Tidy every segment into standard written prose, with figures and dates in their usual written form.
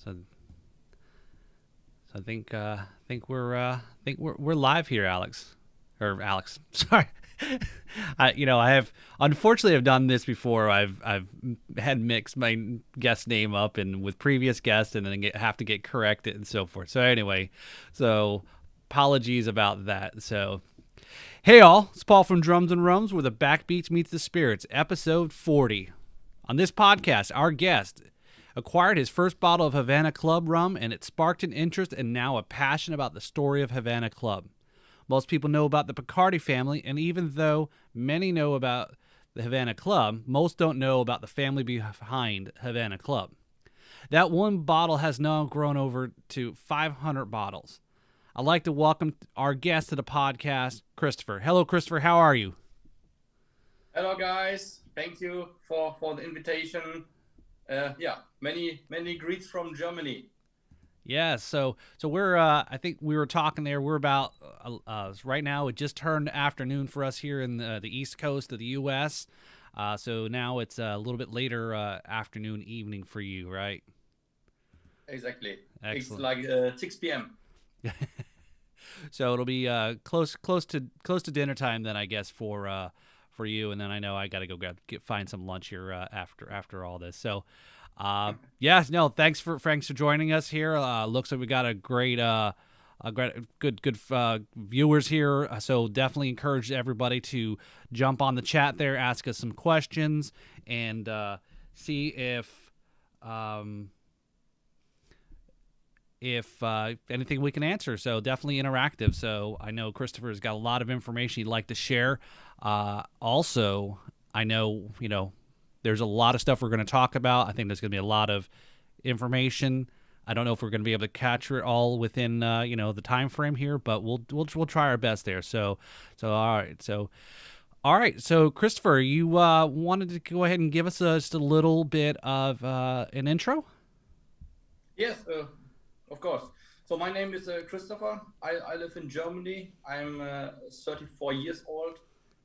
So, so I think we're live here, Alex, or Alex. Sorry, I have unfortunately I've done this before. I've had mixed my guest name up and with previous guests, and then have to get corrected and so forth. So anyway, so apologies about that. So hey all, it's Paul from Drums and Rums, where the backbeats meets the spirits, episode 40. On this podcast, our guest acquired his first bottle of Havana Club rum, and it sparked an interest and now a passion about the story of Havana Club. Most people know about the Bacardi family, and even though many know about the Havana Club, most don't know about the family behind Havana Club. That one bottle has now grown over to 500 bottles. I'd like to welcome our guest to the podcast, Christopher. Hello, Christopher. How are you? Hello, guys. Thank you for the invitation. Many greets from Germany. Yeah, so we're I think we were talking there. We're about right now. It just turned afternoon for us here in the East Coast of the U.S. So now it's a little bit later afternoon, evening for you, right? Exactly. Excellent. It's like 6 p.m. So it'll be close to dinner time then, I guess, for you. And then I know I got to go find some lunch here after all this. So. No, thanks for joining us here. Looks like we got a great good viewers here. So definitely encourage everybody to jump on the chat there, ask us some questions, and see if anything we can answer. So definitely interactive. So I know Christopher's got a lot of information he'd like to share. Also, I know there's a lot of stuff we're going to talk about. I think there's going to be a lot of information. I don't know if we're going to be able to capture it all within the time frame here, but we'll try our best there. So all right. So Christopher, you wanted to go ahead and give us just a little bit of an intro? Yes, of course. So my name is Christopher. I live in Germany. I'm 34 years old,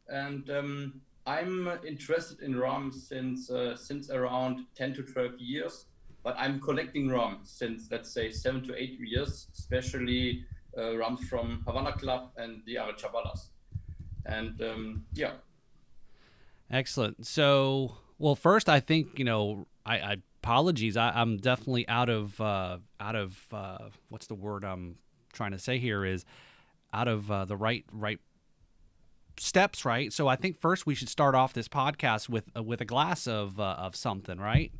and I'm interested in rum since around 10 to 12 years, but I'm collecting rum since, let's say, 7 to 8 years, especially rums from Havana Club and the Arechabalas. And Excellent. So, well, first, I think I apologies. I'm definitely out of what's the word I'm trying to say here is out of the right steps, right? So I think first we should start off this podcast with a glass of something, right?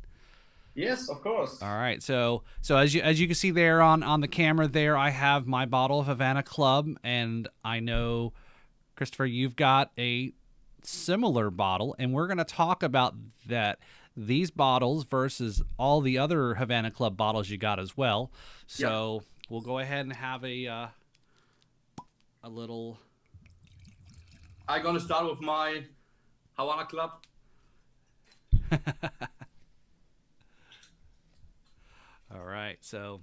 yes, of course. All right. So as you can see there on the camera there, I have my bottle of Havana Club, and I know, Christopher, you've got a similar bottle, and we're going to talk about these bottles versus all the other Havana Club bottles you got as well. So we'll go ahead and have a little. I'm gonna start with my Havana Club. All right. So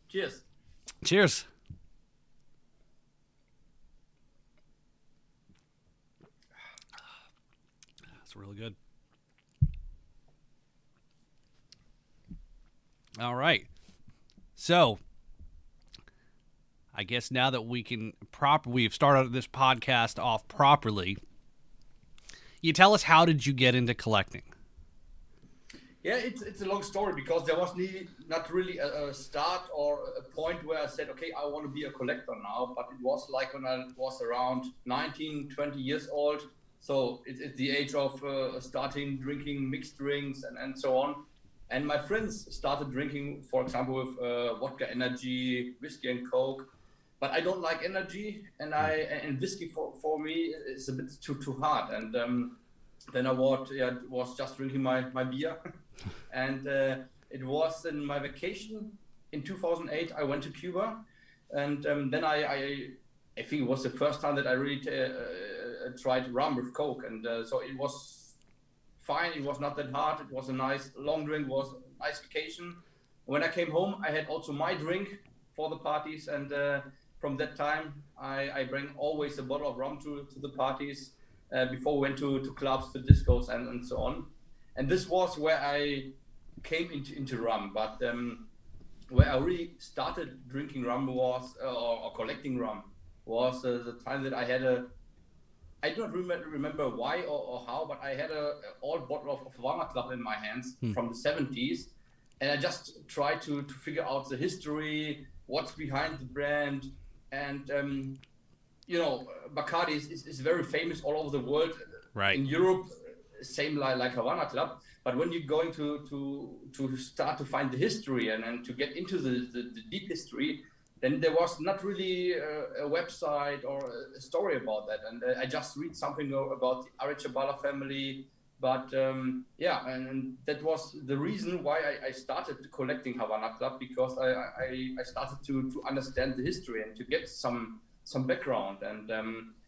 Cheers. cheers. That's really good. All right. So I guess now that we've started this podcast off properly, you tell us, how did you get into collecting? Yeah, it's a long story because there was not really a start or a point where I said, okay, I want to be a collector now. But it was like when I was around 19, 20 years old. So it's the age of starting drinking mixed drinks and so on. And my friends started drinking, for example, with vodka energy, whiskey and Coke. But I don't like energy, and whiskey for me is a bit too hard. And then I was just drinking my beer. And it was in my vacation in 2008. I went to Cuba, and then I think it was the first time that I really tried rum with Coke, and so it was fine. It was not that hard. It was a nice long drink. It was a nice vacation. When I came home, I had also my drink for the parties, and from that time, I bring always a bottle of rum to the parties before we went to clubs, to discos, and so on. And this was where I came into rum, but where I really started drinking rum was or collecting rum was the time that I had a I don't remember why or how, but I had a old bottle of Havana Club in my hands Hmm. from the 70s, and I just tried to figure out the history, what's behind the brand, and Bacardi is very famous all over the world. Right. In Europe, same like Havana Club. But when you're going to start to find the history and to get into the deep history, then there was not really a website or a story about that. And I just read something about the Arechabala family. But and that was the reason why I started collecting Havana Club, because I started to understand the history and to get some background. And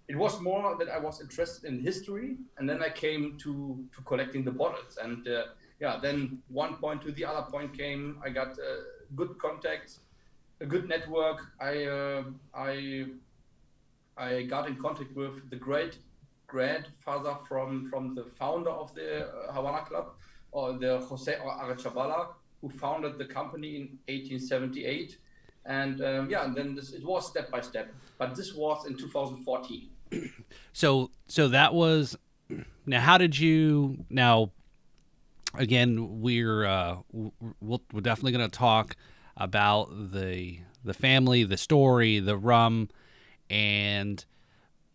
it was more that I was interested in history, and then I came to collecting the bottles. And then one point to the other point came. I got good contacts, a good network. I got in contact with the great grandfather from the founder of the Havana Club, or the Jose Arechabala, who founded the company in 1878. And and then it was step by step. But this was in 2014. So that was now. How did you now? Again, we're definitely going to talk about the family, the story, the rum, and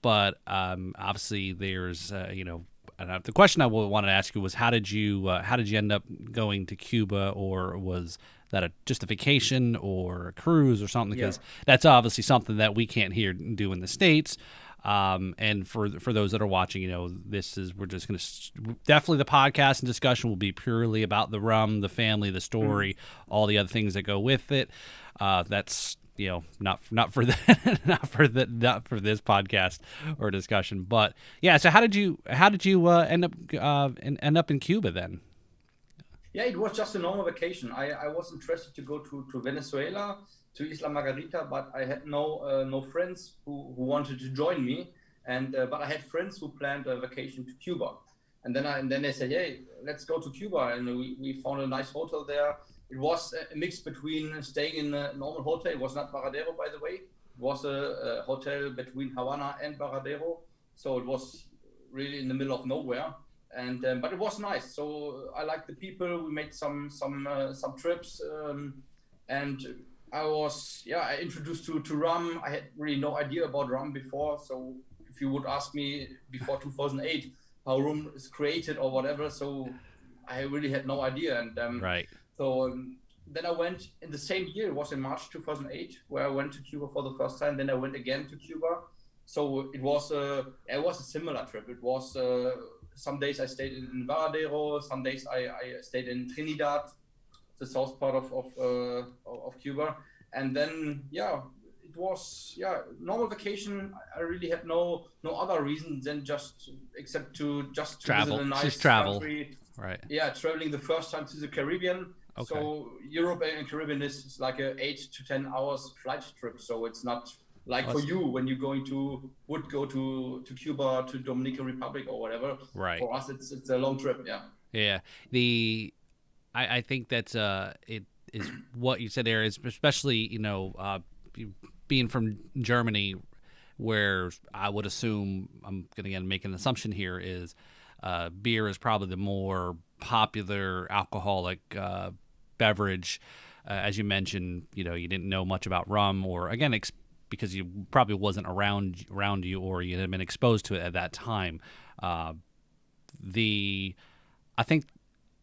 but obviously there's the question I wanted to ask you was how did you end up going to Cuba, or was that just a vacation or a cruise or something? Yeah. Because that's obviously something that we can't here do in the States. And for those that are watching, we're just going to definitely the podcast and discussion will be purely about the rum, the family, the story, all the other things that go with it. That's not for not for this podcast or discussion, but yeah. So how did you end up in Cuba then? Yeah, it was just a normal vacation. I was interested to go to Venezuela, to Isla Margarita, but I had no friends who wanted to join me. And but I had friends who planned a vacation to Cuba. And then they said, hey, let's go to Cuba. And we found a nice hotel there. It was a mix between staying in a normal hotel. It was not Baradero, by the way. It was a hotel between Havana and Baradero. So it was really in the middle of nowhere. And but it was nice. So I liked the people. We made some trips, and I introduced to rum. I had really no idea about rum before. So if you would ask me before 2008 how rum is created or whatever, so I really had no idea. And Right. so then I went in the same year. It was in March 2008 where I went to Cuba for the first time. Then I went again to Cuba. So it was a similar trip. It was some days I stayed in Varadero. Some days I stayed in Trinidad, the south part of Cuba. And then it was normal vacation. I really had no other reason than except to Travel, visit a just nice travel. country. Right. Yeah, traveling the first time to the Caribbean. Okay. So Europe and Caribbean is like a 8 to 10 hours flight trip. So it's not like for you when you're would go to Cuba, to Dominican Republic or whatever. Right. For us, it's a long trip. Yeah. Yeah. I think that's it is what you said there is especially being from Germany, where I would assume I'm going to make an assumption here is beer is probably the more popular alcoholic beverage. As you mentioned, you didn't know much about rum, or again, because you probably wasn't around you, or you had been exposed to it at that time. I think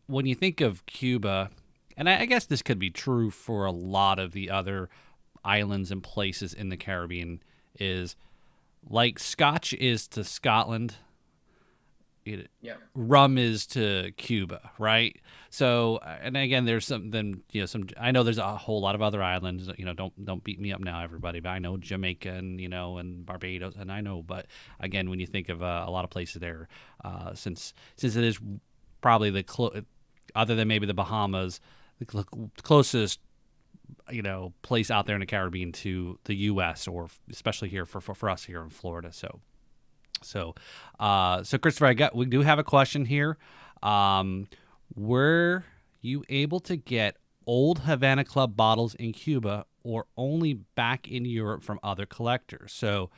when you think of Cuba, and I guess this could be true for a lot of the other islands and places in the Caribbean, is like Scotch is to Scotland, rum is to Cuba, right? So, and again, there's some. I know there's a whole lot of other islands. Don't beat me up now, everybody. But I know Jamaica and Barbados, and I know. But again, when you think of a lot of places there, since it is probably other than maybe the Bahamas, the closest place out there in the Caribbean to the U.S. or especially here for us here in Florida. So Christopher, we do have a question here. Where you able to get old Havana Club bottles in Cuba or only back in Europe from other collectors? So,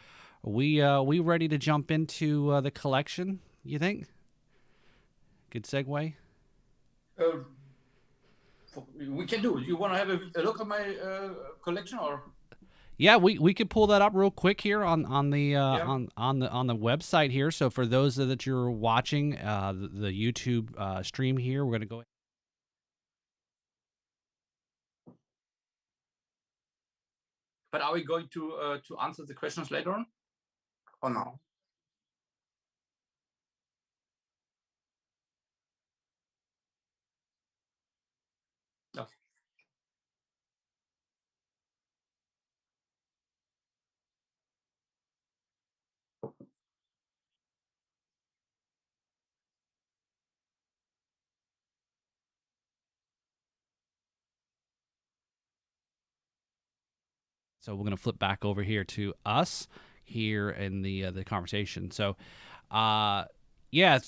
we ready to jump into the collection? You think? Good segue. Uh, we can do. You want to have a look at my collection, or Yeah, we could pull that up real quick here on the yeah? on the website here. So for those that you're watching the YouTube stream here, we're gonna go. But are we going to answer the questions later on, or now? No. So we're gonna flip back over here to us here in the conversation. So, uh, yeah.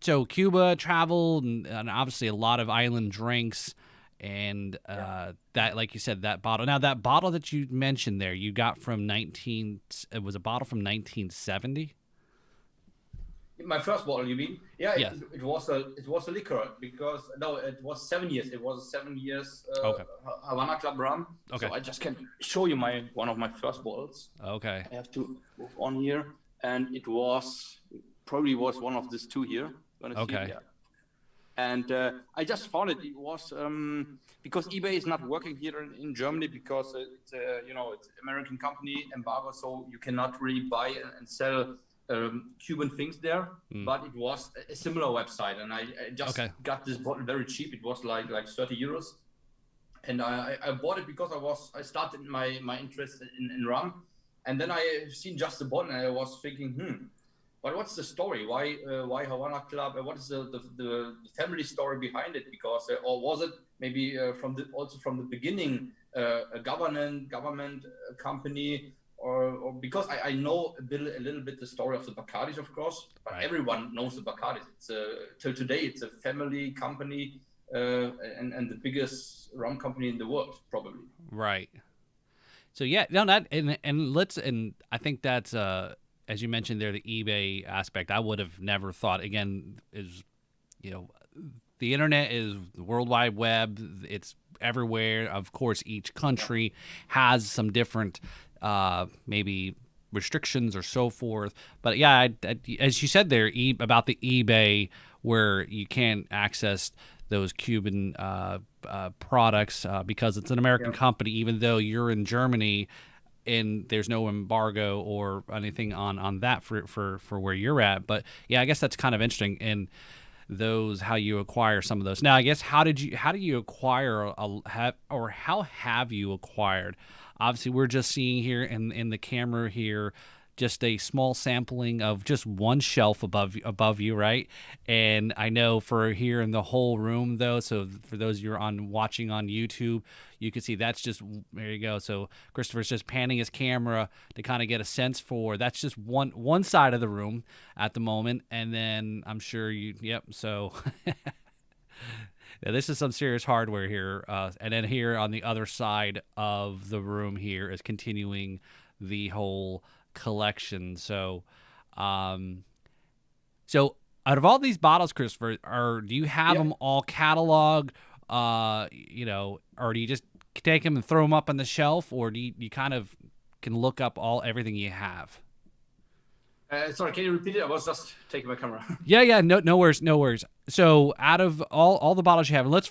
So Cuba travel and obviously a lot of island drinks and Yeah. that, like you said, that bottle. Now that bottle that you mentioned there, you got from 19. It was a bottle from 1970. My first bottle, you mean? Yeah, Yes. it was a liquor because no, it was 7 years. It was 7 years Okay. Havana Club rum. Okay. So I just can show you my one of my first bottles. Okay. I have to move on here, and it was probably was one of these two here. Gonna see it, Okay. yeah. And I just found it. It was because eBay is not working here in Germany because it's it's American company embargo, so you cannot really buy and sell Cuban things there. Mm. But it was a similar website, and I just Okay. got this bottle very cheap. It was like 30 euros, and I bought it because I started my interest in rum, and then I seen just the bottle, and I was thinking, but what's the story? Why Havana Club? What is the family story behind it? Because or was it maybe also from the beginning a government company? Or because I know a little bit the story of the Bacardis, of course, but Right. everyone knows the Bacardis. It's till today it's a family company and the biggest rum company in the world, probably. Right. So yeah, no, that and I think that's as you mentioned there, the eBay aspect. I would have never thought. Again, is you know, the internet is the World Wide Web. It's everywhere. Of course, each Yeah. country has some different maybe restrictions or so forth. But yeah, as you said there, about the eBay where you can't access those Cuban products because it's an American Yeah. company, even though you're in Germany and there's no embargo or anything on that for where you're at. But yeah, I guess that's kind of interesting. And those how you acquire some of those. Now, I guess how do you acquire how have you acquired? Obviously, we're just seeing here in the camera here just a small sampling of just one shelf above you, right? And I know for here in the whole room though, so for those you're on watching on YouTube, you can see that's just there you go. So Christopher's just panning his camera to kind of get a sense for that's just one side of the room at the moment, and then I'm sure you yep. So yeah, this is some serious hardware here, and then here on the other side of the room here is continuing the whole collection. Um, so out of all these bottles, Christopher, do you have Yeah. them all cataloged? Or do you just take them and throw them up on the shelf, or do you kind of can look up everything you have? Sorry, can you repeat it? I was just taking my camera. Yeah, no worries, no worries. So, out of all the bottles you have, let's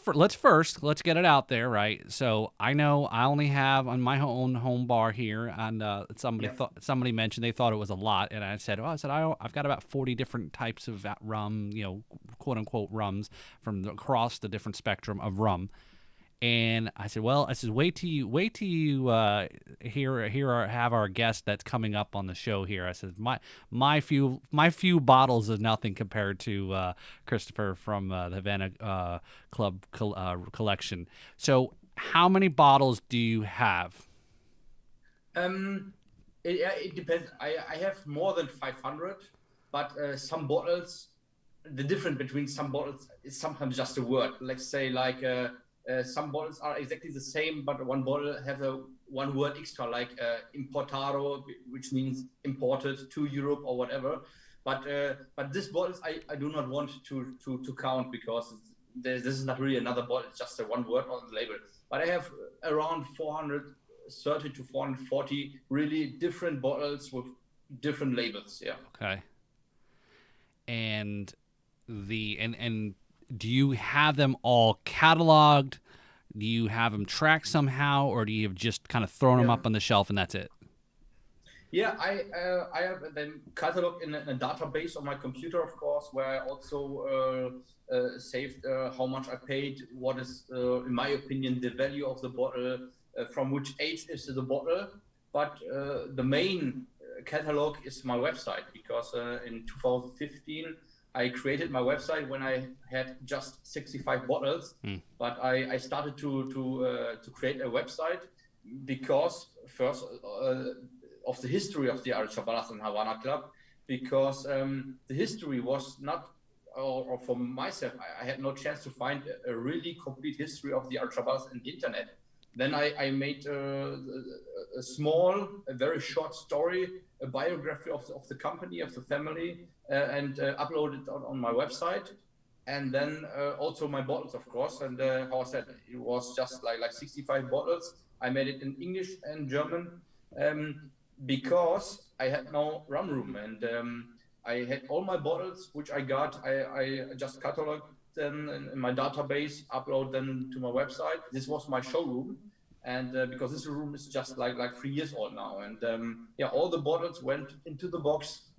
get it out there, right? So, I know I only have on my own home bar here, and Yeah. somebody mentioned they thought it was a lot, and I said, I've got about 40 different types of rum, quote unquote rums from across the different spectrum of rum. And I said, well, wait till you have our guest that's coming up on the show here. I said, my few bottles is nothing compared to Christopher from the Havana Club collection. So, how many bottles do you have? Um, it depends. I have more than 500, but some bottles the difference between some bottles is sometimes just a word. Let's say like some bottles are exactly the same, but one bottle have a one word extra, like importado, which means imported to Europe or whatever. But this bottles I do not want to count because this is not really another bottle. It's just a one word on the label. But I have around 430 to 440 really different bottles with different labels. Yeah. Okay. And and do you have them all cataloged? Do you have them tracked somehow, or do you have just kind of thrown them Yeah. up on the shelf and that's it? Yeah, I have them catalog in a database on my computer, of course, where I also saved how much I paid, what is, in my opinion, the value of the bottle, from which age is the bottle. But the main catalog is my website because in 2015 I created my website when I had just 65 bottles. But I started to create a website because first of the history of the Arechabalas and Havana Club, because the history was not, or for myself, I had no chance to find a really complete history of the Arechabalas in the internet. Then I made a small, a very short story, a biography of the company, of the family, and uploaded it on my website. And then also my bottles, of course. And how I said, it was just like 65 bottles. I made it in English and German. Because I had no rum room, and I had all my bottles which I got. I just cataloged them in my database, upload them to my website. This was my showroom, and because this room is just like 3 years old now, and yeah, all the bottles went into the box.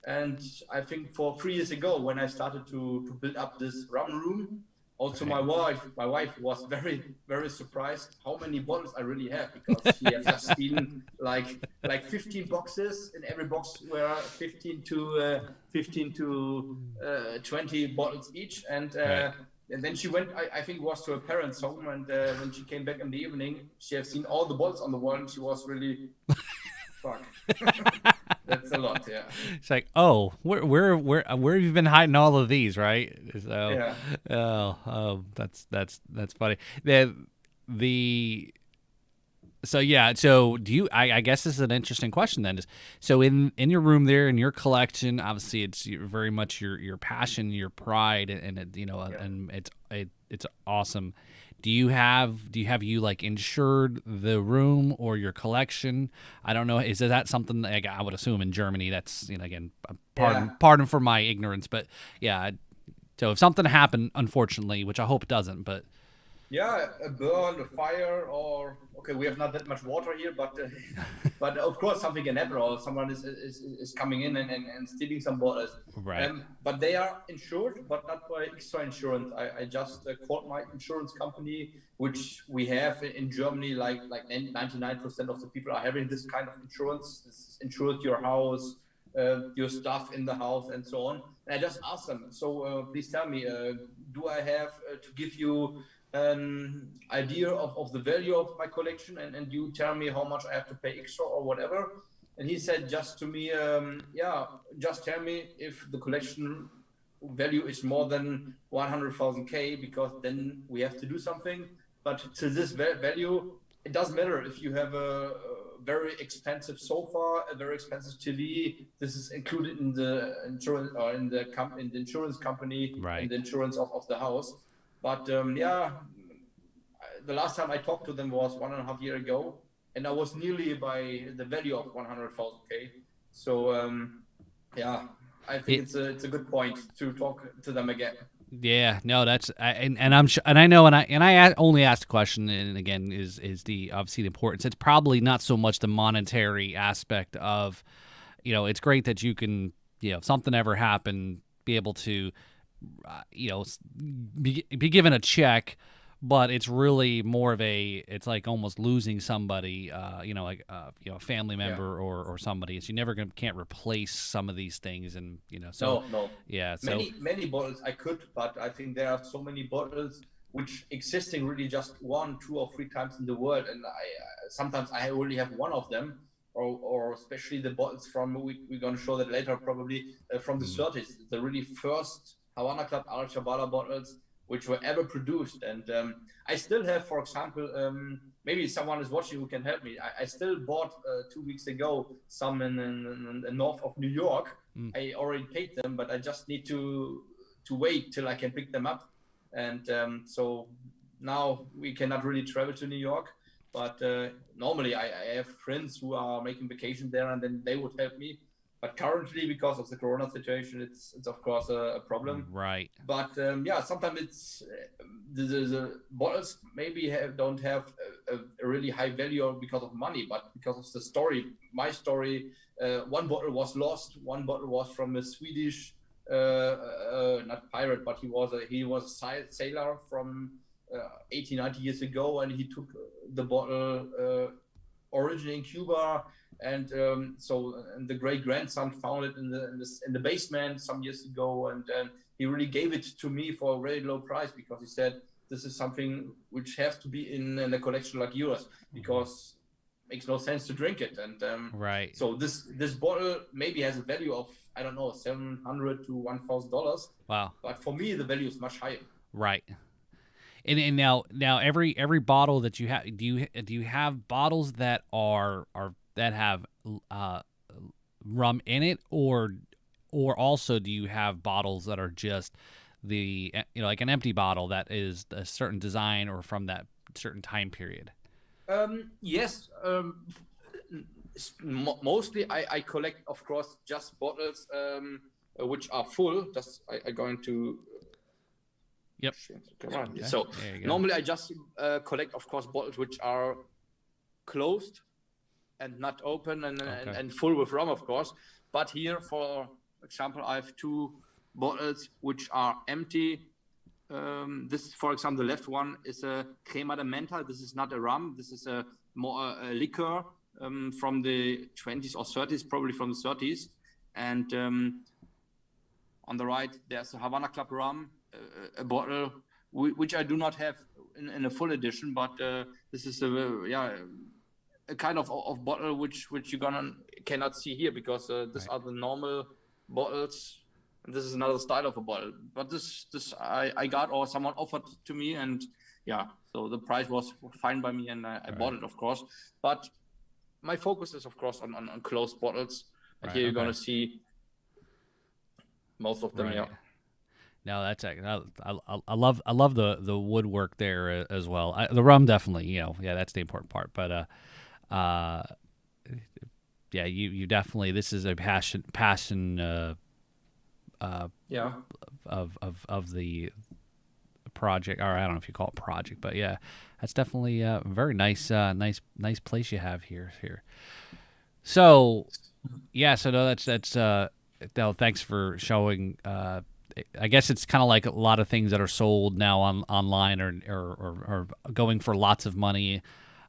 And I think for 3 years ago, when I started to build up this rum room, also Right. my wife was very surprised how many bottles I really have, because she has just seen like 15 boxes, and every box were 15 to 20 bottles each. Right. And then she went, I think it was to her parents' home, and when she came back in the evening, she had seen all the bottles on the wall, and she was really, fuck. That's a lot, yeah. It's like, oh, where have you been hiding all of these, right? So, Yeah. that's funny. The so yeah, so do you? I guess this is an interesting question then. So in your room there, in your collection, obviously it's very much your passion, your pride, and it, Yeah. and it's awesome. Do you like insured the room or your collection? I don't know. Is that something like I would assume in Germany? That's again, Yeah. pardon for my ignorance, but yeah. So if something happened, unfortunately, which I hope it doesn't, but Yeah, a burn, a fire, or okay, we have not that much water here, but but of course something can happen, or someone is coming in and stealing some bottles. right, But they are insured, but not by extra insurance. I just called my insurance company, which we have in Germany. Like 99% of the people are having this kind of insurance. This insures your house, your stuff in the house, and so on. And I just asked them. So please tell me, do I have to give you an idea of the value of my collection, and you tell me how much I have to pay extra or whatever. And he said just to me, yeah, just tell me if the collection value is more than 100,000 K, because then we have to do something. But to this value, it doesn't matter if you have a very expensive sofa, a very expensive TV. This is included in the insurance, or in the insurance company, in right. the insurance of the house. But yeah, the last time I talked to them was 1.5 years ago, and I was nearly by the value of 100,000 K. So yeah, I think It it's a good point to talk to them again. Yeah, no, and I'm sure, and I know, and I only asked the question, and again is the obviously the importance. It's probably not so much the monetary aspect of, it's great that you can, if something ever happened, be able to, be given a check, but it's really more of it's like almost losing somebody, like a family Yeah. member or somebody. It's you never can't replace some of these things, and so No, no. yeah, so Many bottles I could, but I think there are so many bottles which existing really just one, two, or three times in the world, and I sometimes I only have one of them, or especially the bottles from we're going to show that later probably from the mm, 30s, the really first Havana Club Arechabala bottles which were ever produced. And I still have, for example, maybe someone is watching who can help me. I still bought 2 weeks ago some in the north of New York. I already paid them, but I just need to wait till I can pick them up. And so now we cannot really travel to New York. But normally I have friends who are making vacation there, and then they would help me. But currently, because of the Corona situation, it's of course a problem. Right. But yeah, sometimes it's the bottles maybe don't have a really high value because of money, but because of the story. My story: one bottle was lost. One bottle was from a Swedish, not pirate, but he was a sailor from 80, 90 years ago, and he took the bottle originally in Cuba, and the great grandson found it in the basement some years ago, and he really gave it to me for a very low price because he said this is something which has to be in a collection like yours because it makes no sense to drink it, and right. so this bottle maybe has a value of, I don't know, $700 to $1,000. Wow. But for me the value is much higher. Right. And now every bottle that you have, do you have bottles that are that have rum in it, or also do you have bottles that are just the, like an empty bottle that is a certain design or from that certain time period? Yes. Mostly I collect, of course, just bottles which are full. Just I going to. Yep. Okay. So normally I just collect, of course, bottles which are closed and not open and full with rum, of course. But here, for example, I have two bottles which are empty. This, for example, the left one is a crema de menta. This is not a rum. This is a more a liquor from the 20s or 30s, probably from the 30s. And on the right, there's a Havana Club rum, a bottle which I do not have in a full edition, but this is a kind of bottle which you cannot see here because these are the normal bottles, and this is another style of a bottle. But this I got, or someone offered to me, and yeah, so the price was fine by me, and I bought it, of course. But my focus is, of course, on closed bottles, and here you're gonna see most of them. Right. Yeah. No, that's I love the woodwork there as well. The rum definitely, that's the important part. But yeah, you definitely, this is a passion Yeah. of the project, or I don't know if you call it project, but yeah, that's definitely a very nice place you have here. So yeah, so no, that's no, thanks for showing. I guess it's kind of like a lot of things that are sold now online or going for lots of money.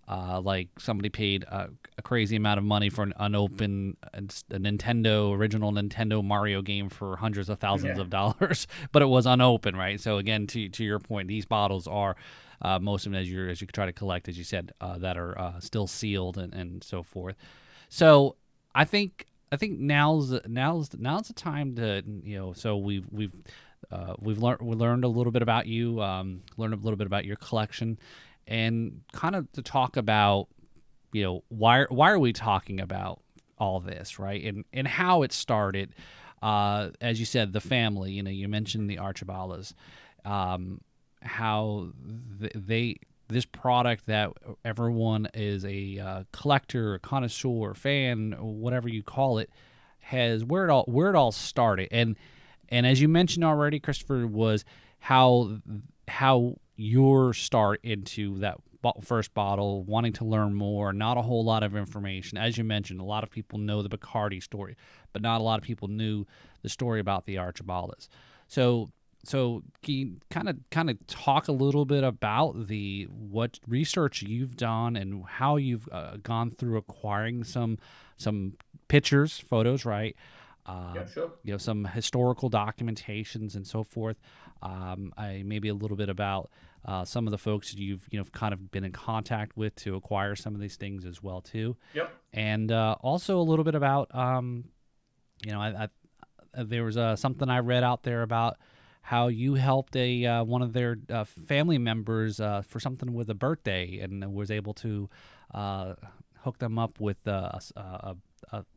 Like somebody paid a crazy amount of money for an unopened original Nintendo Mario game for hundreds of thousands of dollars, but it was unopened, right? So again, to your point, these bottles are most of them, as you try to collect, as you said, that are still sealed and so forth. So I think now's the time to, so we've learned a little bit about you, learned a little bit about your collection, and kind of to talk about, why are we talking about all this, right? And how it started. As you said, the family, you mentioned the Arechabalas, how this product that everyone is a collector, a connoisseur, fan, whatever you call it, has where it all started. And as you mentioned already, Christopher, was how your start into that first bottle, wanting to learn more, not a whole lot of information. As you mentioned, a lot of people know the Bacardi story, but not a lot of people knew the story about the Arechabalas. So can you kind of talk a little bit about what research you've done and how you've gone through acquiring some pictures, photos, right? Yeah, sure. Some historical documentations and so forth. Maybe a little bit about some of the folks you've kind of been in contact with to acquire some of these things as well too. Yep. And also a little bit about there was something I read out there about how you helped a one of their family members for something with a birthday, and was able to uh, hook them up with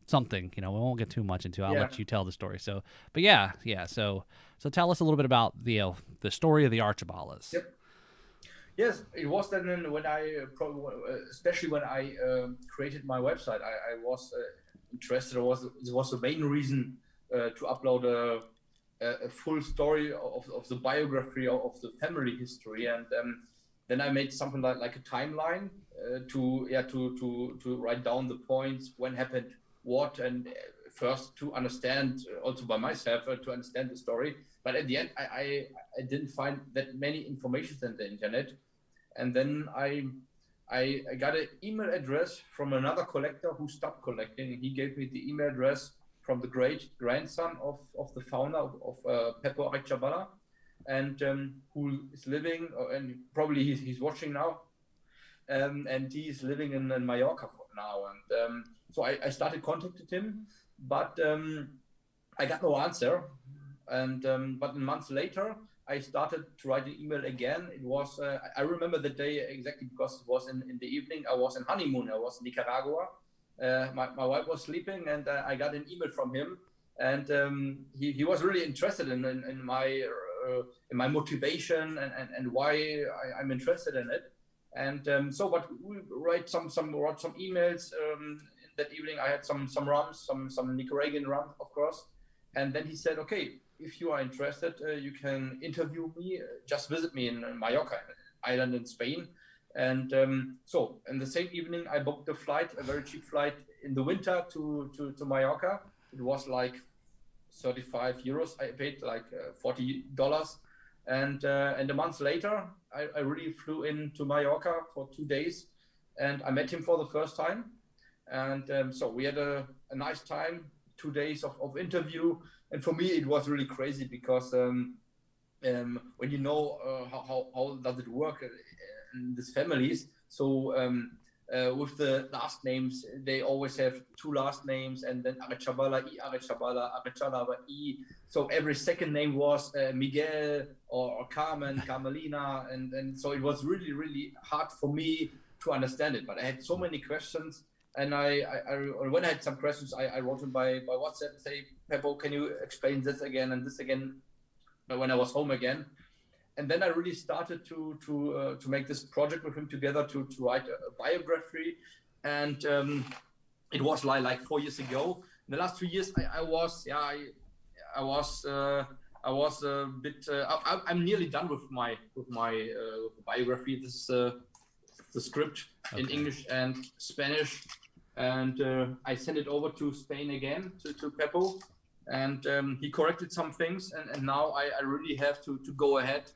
something. We won't get too much into. I'll Yeah. let you tell the story. So, but yeah, yeah. So tell us a little bit about the story of the Arechabalas. Yep. Yes, it was then when especially when I created my website, I was interested. It was the main reason to upload a full story of the biography of the family history, and then I made something like a timeline to write down the points when happened what, and first to understand also by myself to understand the story. But at the end, I didn't find that many information on the internet, and then I got an email address from another collector who stopped collecting. He gave me the email address from the great grandson of the founder of Pepo Arechabala, and who is living, and probably he's watching now, and he's living in Mallorca now. And so I started contacting him, but I got no answer. And but a month later, I started to write an email again. It was I remember the day exactly because it was in the evening. I was in honeymoon. I was in Nicaragua. My wife was sleeping, and I got an email from him, and he was really interested in my motivation and why I'm interested in it. And so, but we wrote some emails. In that evening, I had some rums, some Nicaraguan rums, of course. And then he said, okay, if you are interested, you can interview me. Just visit me in Mallorca, island in Spain. And so, in the same evening, I booked a flight, a very cheap flight in the winter to Mallorca. It was like 35 euros. I paid like $40. And a month later, I really flew into Mallorca for 2 days, and I met him for the first time. And so we had a nice time, 2 days of interview. And for me, it was really crazy because when you know how does it work in these families. So with the last names, they always have two last names, and then Arechabala, Arechabala, I. So every second name was Miguel or Carmen, Carmelina, and so it was really, really hard for me to understand it. But I had so many questions, and when I had some questions, I wrote him by WhatsApp, say, Peppo, can you explain this again and this again when I was home again. And then I really started to make this project with him together to write a biography. And it was like 4 years ago. In the last 3 years, I was a bit. I'm nearly done with my biography. This is the script in English and Spanish, and I sent it over to Spain again to Peppo, and he corrected some things, and now I really have to go ahead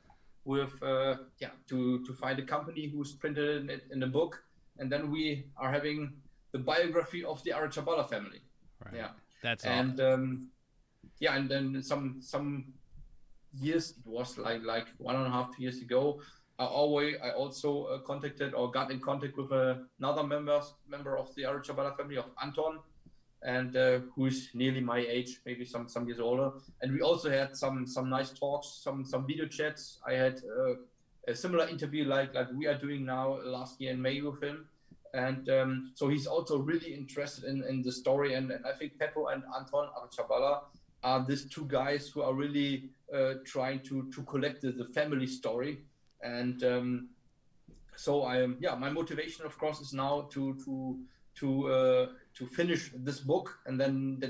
with to find a company who's printed it in a book, and then we are having the biography of the Arechabala family. Right. Yeah, That's and awesome. and then some years, it was like 1.5 years ago, I also contacted or got in contact with another member of the Arechabala family, of Anton, and who is nearly my age, maybe some years older. And we also had some nice talks, some video chats. I had a similar interview like we are doing now last year in May with him. And so he's also really interested in the story. And I think Peppo and Anton Arechabala are these two guys who are really trying to collect the family story. And so my motivation, of course, is now to finish this book. And then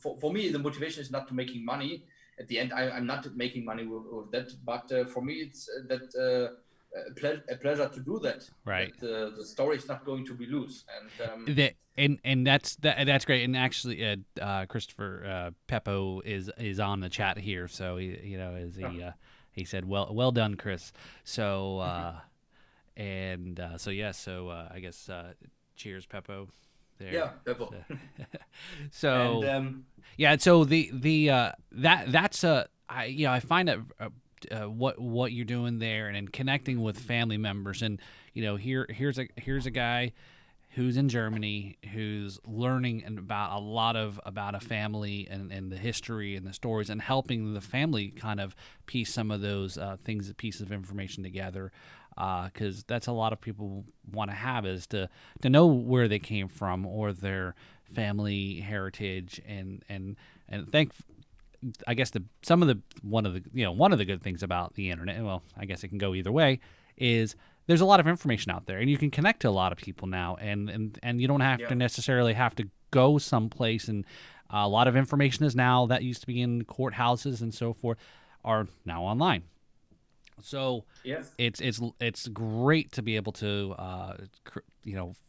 for me, the motivation is not to making money. At the end, I'm not making money with that, but for me, it's a pleasure to do that. Right. That the story is not going to be loose. And and that's great. And actually, Christopher Peppo is on the chat here, so he said, well done, Chris. So I guess cheers, Peppo. There. Yeah, Peppo. So and, so that's I find that what you're doing there and connecting with family members, and here's a guy who's in Germany, who's learning about about a family and the history and the stories, and helping the family kind of piece some of those pieces of information together. Because that's a lot of people want to have, is to know where they came from or their family heritage, and thank. I guess one of the good things about the internet, well, I guess it can go either way, is there's a lot of information out there, and you can connect to a lot of people now, and you don't have to necessarily have to go someplace. And a lot of information is now, that used to be in courthouses and so forth, are now online. So Yes. it's great to be able to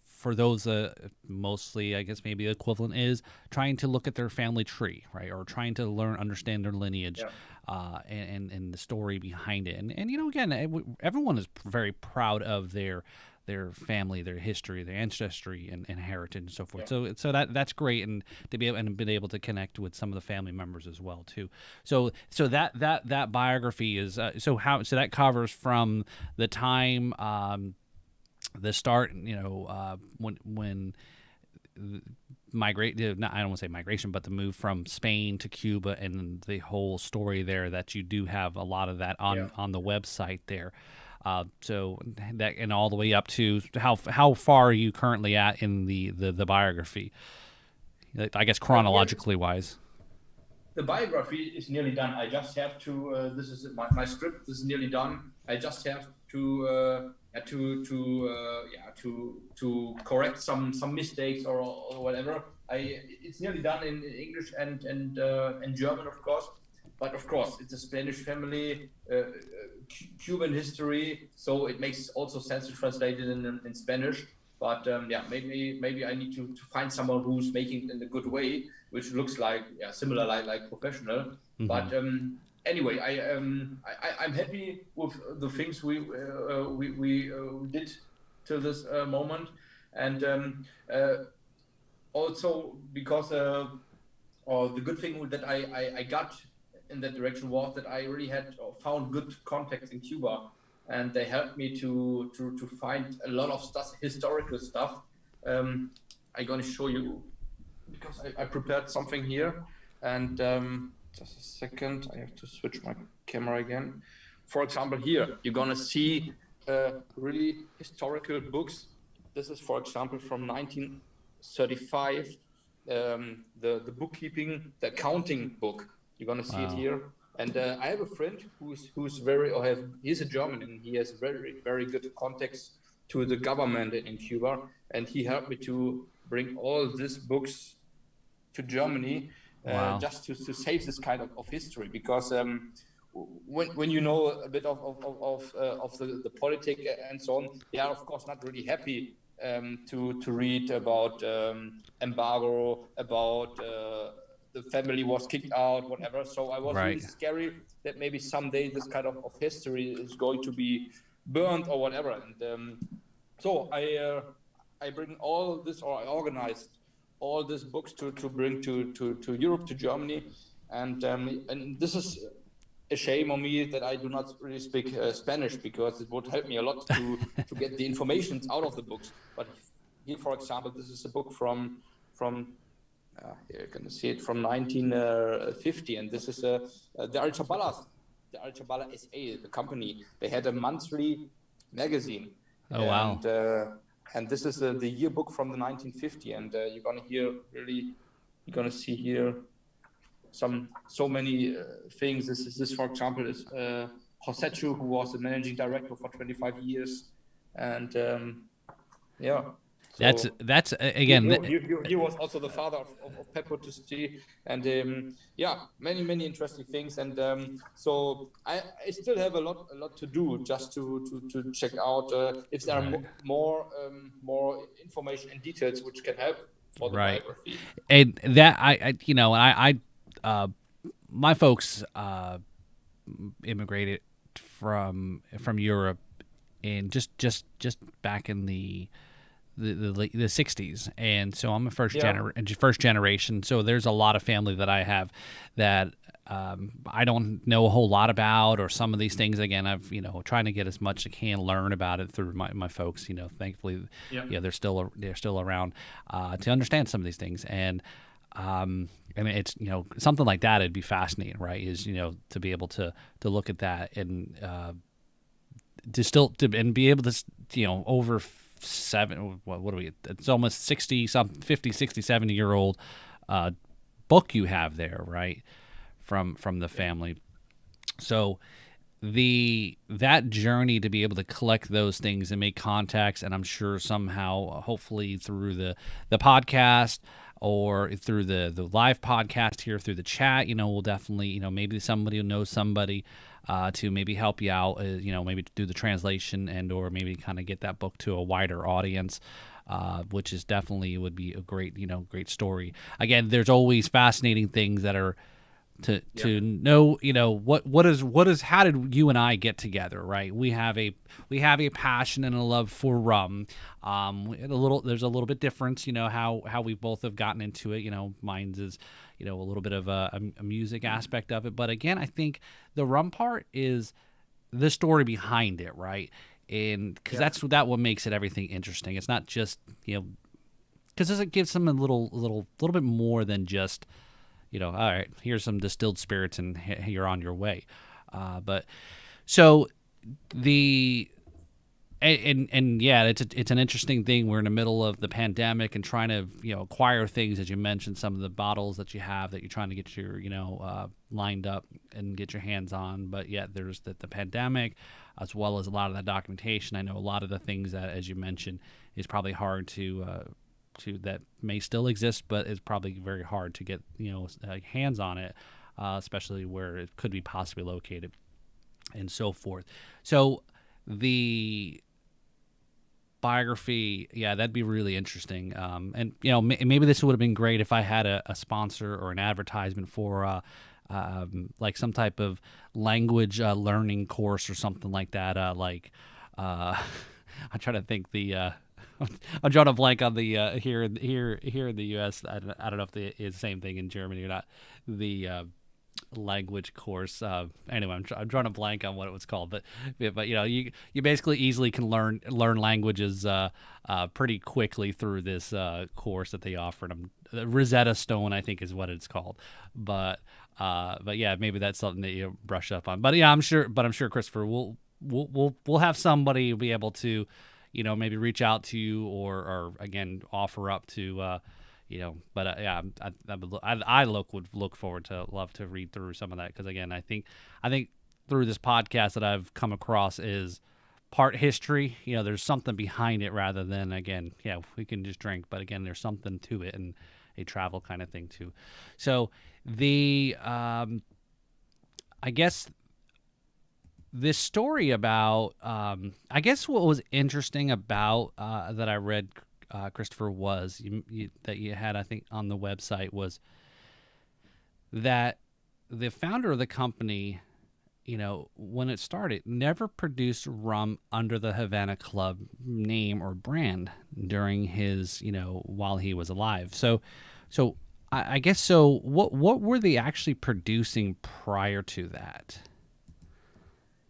for those mostly, I guess maybe the equivalent is trying to look at their family tree, right, or trying to understand their lineage, and the story behind it. And again, everyone is very proud of their family, their history, their ancestry, and heritage, and so forth. Yeah. So that's great, and to be able to connect with some of the family members as well too. So that biography is so that covers from the time, the start, when migrate. Not, I don't want to say migration, but the move from Spain to Cuba and the whole story there. That you do have a lot of that on the website there. So that, and all the way up to how far are you currently at in the biography? I guess chronologically wise. The biography is nearly done. I just have to. This is my script. This is nearly done. I just have to correct some mistakes or whatever. It's nearly done in English and German, of course. But of course, it's a Spanish family, Cuban history, so it makes also sense to translate it in Spanish. But maybe I need to find someone who's making it in a good way, which looks like similar, like professional. Mm-hmm. But anyway, I'm happy with the things we did till this moment, and also because the good thing that I got in that direction was that I really had found good contacts in Cuba, and they helped me to find a lot of stuff, historical stuff. I'm going to show you, because I prepared something here, and just a second, I have to switch my camera again. For example, here you're going to see really historical books. This is, for example, from 1935, the bookkeeping, the accounting book. You're gonna see it here, and I have a friend he's a German, and he has very, very good contacts to the government in Cuba, and he helped me to bring all these books to Germany, just to save this kind of history, because when you know a bit of the politics and so on, they are of course not really happy to read about embargo, about the family was kicked out, whatever. So I was really scary that maybe someday this kind of history is going to be burned or whatever. And so I bring all this, or I organized all these books to bring to Europe, to Germany, and this is a shame on me that I do not really speak Spanish, because it would help me a lot to get the information out of the books. But here, for example, this is a book from here you can see it, from 1950, and this is the Arechabala SA, the company. They had a monthly magazine. Oh, wow. And this is the yearbook from the 1950, and you're gonna see here so many things. This for example is Josechu, who was the managing director for 25 years, and So that's again. He was also the father of Peppo Tusti, and many interesting things. And so I still have a lot to do, just to check out if there are more information and details which can help for the biography. And that my folks immigrated from Europe in just back in the 60s, and so I'm a first generation. So there's a lot of family that I have that I don't know a whole lot about, or some of these things. Again, I've trying to get as much as I can learn about it through my folks. Thankfully, Yeah. they're still around to understand some of these things. I mean, it's something like that. It'd be fascinating, right? Is to be able to look at that and and be able to over seven. What are we? It's almost 60 something, 50, 60, 70 year old book you have there, right? From the family. So that journey to be able to collect those things and make contacts, and I'm sure somehow, hopefully through the podcast or through the live podcast here, through the chat, we'll definitely, maybe somebody who knows somebody to maybe help you out, maybe do the translation and or maybe kind of get that book to a wider audience. Which is definitely would be a great, great story. Again, there's always fascinating things that are to know, what is how did you and I get together, right? We have a passion and a love for rum. There's a little bit difference, how we both have gotten into it. Mine's is a little bit of a music aspect of it, but again, I think the rum part is the story behind it, right? And because that what makes it everything interesting. It's not just because it gives them a little bit more than just all right, here's some distilled spirits and you're on your way. But so the and yeah, it's an interesting thing. We're in the middle of the pandemic and trying to acquire things, as you mentioned, some of the bottles that you have that you're trying to get your lined up and get your hands on. But yet there's the pandemic, as well as a lot of that documentation. I know a lot of the things that, as you mentioned, is probably hard to that may still exist, but it's probably very hard to get hands on it, especially where it could be possibly located and so forth. So the biography, yeah, that'd be really interesting. And maybe this would have been great if I had a sponsor or an advertisement for like some type of language learning course or something like that. I'm trying to think I'm drawing a blank on the here in the U.S. I don't know if it's the same thing in Germany or not. The language course. Anyway, I'm drawing a blank on what it was called, but you basically easily can learn languages pretty quickly through this course that they offered them. Rosetta Stone, I think, is what it's called. But yeah, maybe that's something that you brush up on. But yeah, I'm sure Christopher, we'll have somebody be able to maybe reach out to you or again offer up to but yeah, I would look forward to love to read through some of that, because again, I think through this podcast that I've come across is part history. There's something behind it rather than, again, yeah, we can just drink, but again, there's something to it and a travel kind of thing too. So the I guess this story about I guess what was interesting about that I read, Christopher, was that you had, I think, on the website, was that the founder of the company, when it started, never produced rum under the Havana Club name or brand during his, while he was alive. So I guess so. What were they actually producing prior to that?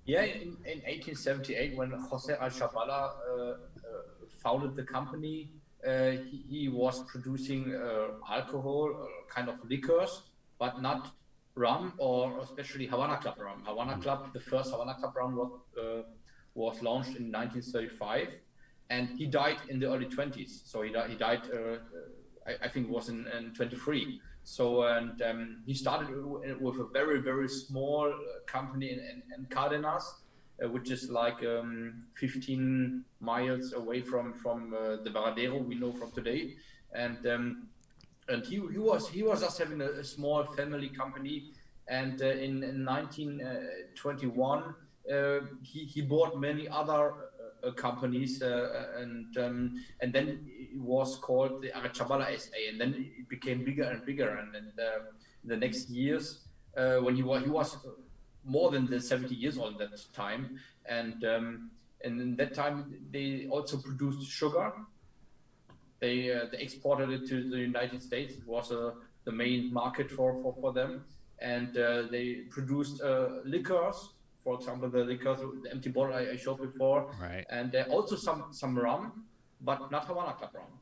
Yeah, in 1878, when Jose Arechabala founded the company, he was producing alcohol, kind of liquors, but not rum, or especially Havana Club rum. Havana Club, the first Havana Club rum was launched in 1935, and he died in the early 20s. So he died I think it was in 23. So, and he started with a very, very small company in Cardenas, which is like 15 miles away from the Varadero we know from today. And he was just having a small family company. And in 1921, he bought many other companies, and then it was called the Arechabala SA, and then it became bigger and bigger. And then the next years, when he was more than the 70 years old at that time, and in that time they also produced sugar. They exported it to the United States. It was the main market for them. and they produced liquors. For example, the liquors, the empty bottle I showed before, Right. and also some rum, but not Havana Club rum.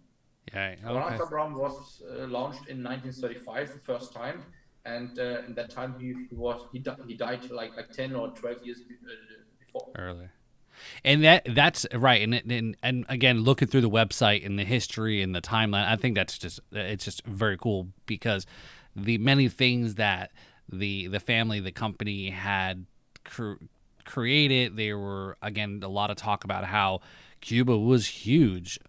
Yeah. Havana Okay. Club rum was launched in 1935 the first time, and in that time he died like 10 or 12 years before. Earlier. And that's right. And again, looking through the website and the history and the timeline, I think that's just it's just very cool because the many things that the family, the company had created, there were again a lot of talk about how Cuba was huge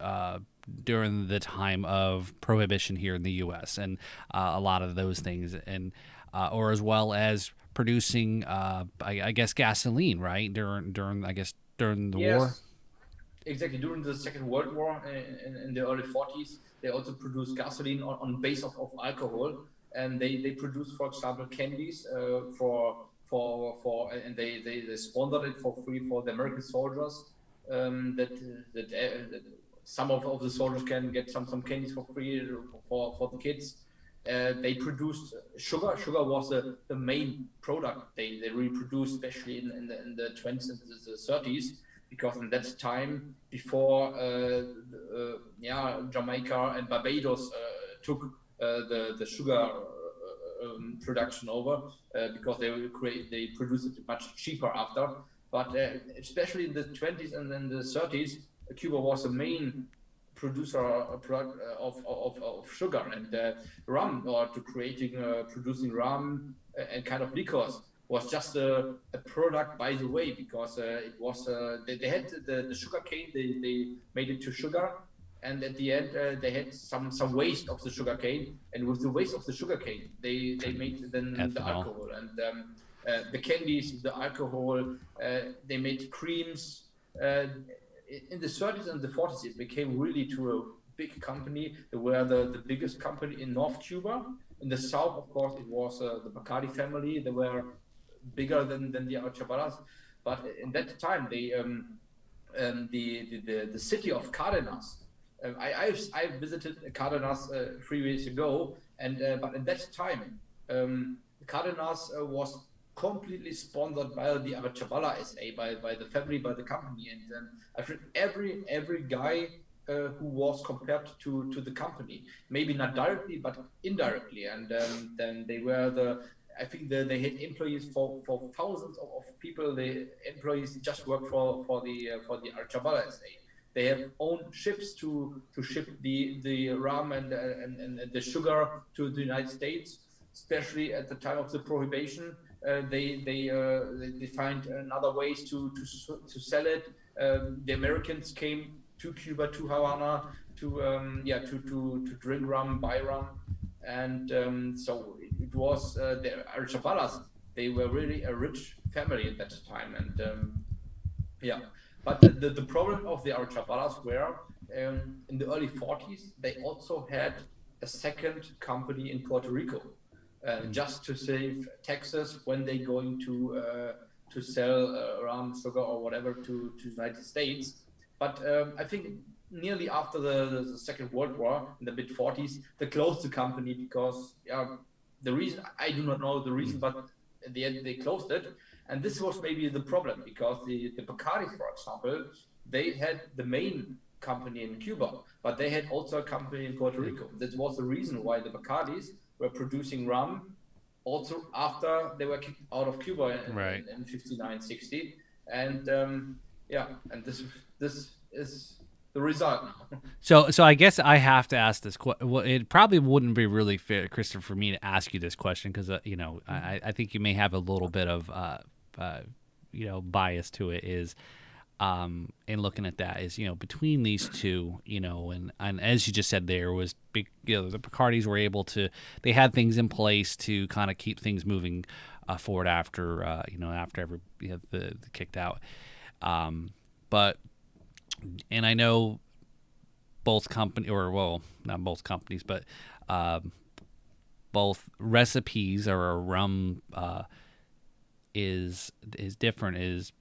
during the time of prohibition here in the U.S. and a lot of those things, and or as well as producing, I guess, gasoline, right? During I guess during the war. Yes, exactly. During the Second World War in the early 40s, they also produced gasoline on base of alcohol, and they produced, for example, candies and they sponsored it for free for the American soldiers. That some of the soldiers can get some candies for free for the kids. They produced sugar. Sugar was the main product they really produced, especially in the 20s and the 30s, because in that time before Jamaica and Barbados took the sugar production over because they produced it much cheaper after. But especially in the 20s and then the 30s, Cuba was the main producer of sugar and rum, or to producing rum and kind of liquors was just a product by the way, because it was they had the sugar cane, they made it to sugar, and at the end they had some waste of the sugar cane, and with the waste of the sugar cane they made then the Ethanol. alcohol, and the candies, the alcohol, they made creams. In the 30s and the 40s, it became really to a big company. They were the biggest company in North Cuba. In the south, of course, it was the Bacardi family. They were bigger than the Arechabalas. But in that time, the city of Cardenas. I visited Cardenas 3 weeks ago, and but at that time, Cardenas was completely sponsored by the Arechabala SA, by the family, by the company, and I think every guy who was compared to the company, maybe not directly but indirectly, and then they were I think they had employees for thousands of people. The employees just work for the Arechabala SA. They have own ships to ship the rum and the sugar to the United States, especially at the time of the prohibition. They find another ways to sell it. The Americans came to Cuba, to Havana, to drink rum, buy rum, and so it was the Arechabalas. They were really a rich family at that time, and yeah. But the problem of the Arechabalas were in the early 40s, they also had a second company in Puerto Rico, just to save taxes when they going to sell rum, sugar, or whatever to the United States. But I think nearly after the Second World War in the mid 40s, they closed the company because the reason I do not know the reason, but at the end they closed it. And this was maybe the problem, because the Bacardis, for example, they had the main company in Cuba, but they had also a company in Puerto Rico. That was the reason why the Bacardis were producing rum also after they were kicked out of Cuba Right. in 59, 60. And and this is the result now. So I guess I have to ask this. Well, it probably wouldn't be really fair, Christopher, for me to ask you this question because I think you may have a little bit of bias to it. Is in looking at that is between these two, and as you just said, there was big. The Bacardis were able to. They had things in place to kind of keep things moving forward after after every the kicked out. But and I know both company, or well, not both companies, but both recipes or rum is different,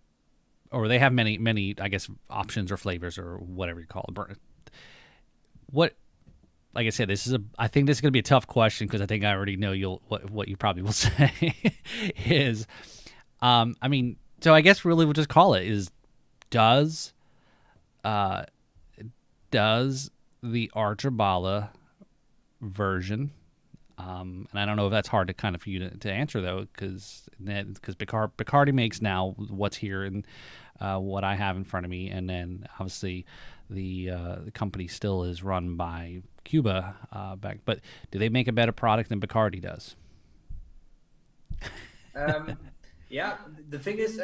or they have many I guess options or flavors or whatever you call it. What like I said, I think this is going to be a tough question because I think I already know what you probably will say is, I mean, so I guess really we'll just call it is does uh does the Arechabala version, and I don't know if that's hard to kind of for you to answer though, because Bacardi makes now what's here and what I have in front of me, and then obviously the company still is run by Cuba back. But do they make a better product than Bacardi does? Um, yeah, the thing is,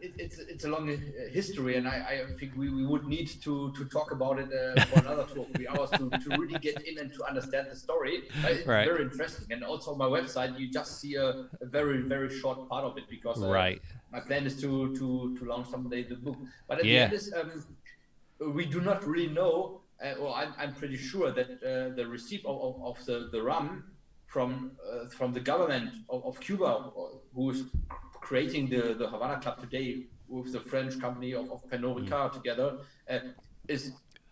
it's a long history, and I think we would need to talk about it for another 2 or 3 hours to really get in and to understand the story. It's Right. very interesting, and also on my website you just see a very short part of it because Right. my plan is to launch someday the book. But at the Yeah. end is we do not really know, or I'm pretty sure that the receipt of the rum from the government of Cuba, who is creating the Havana Club today with the French company of Pernod Ricard together, is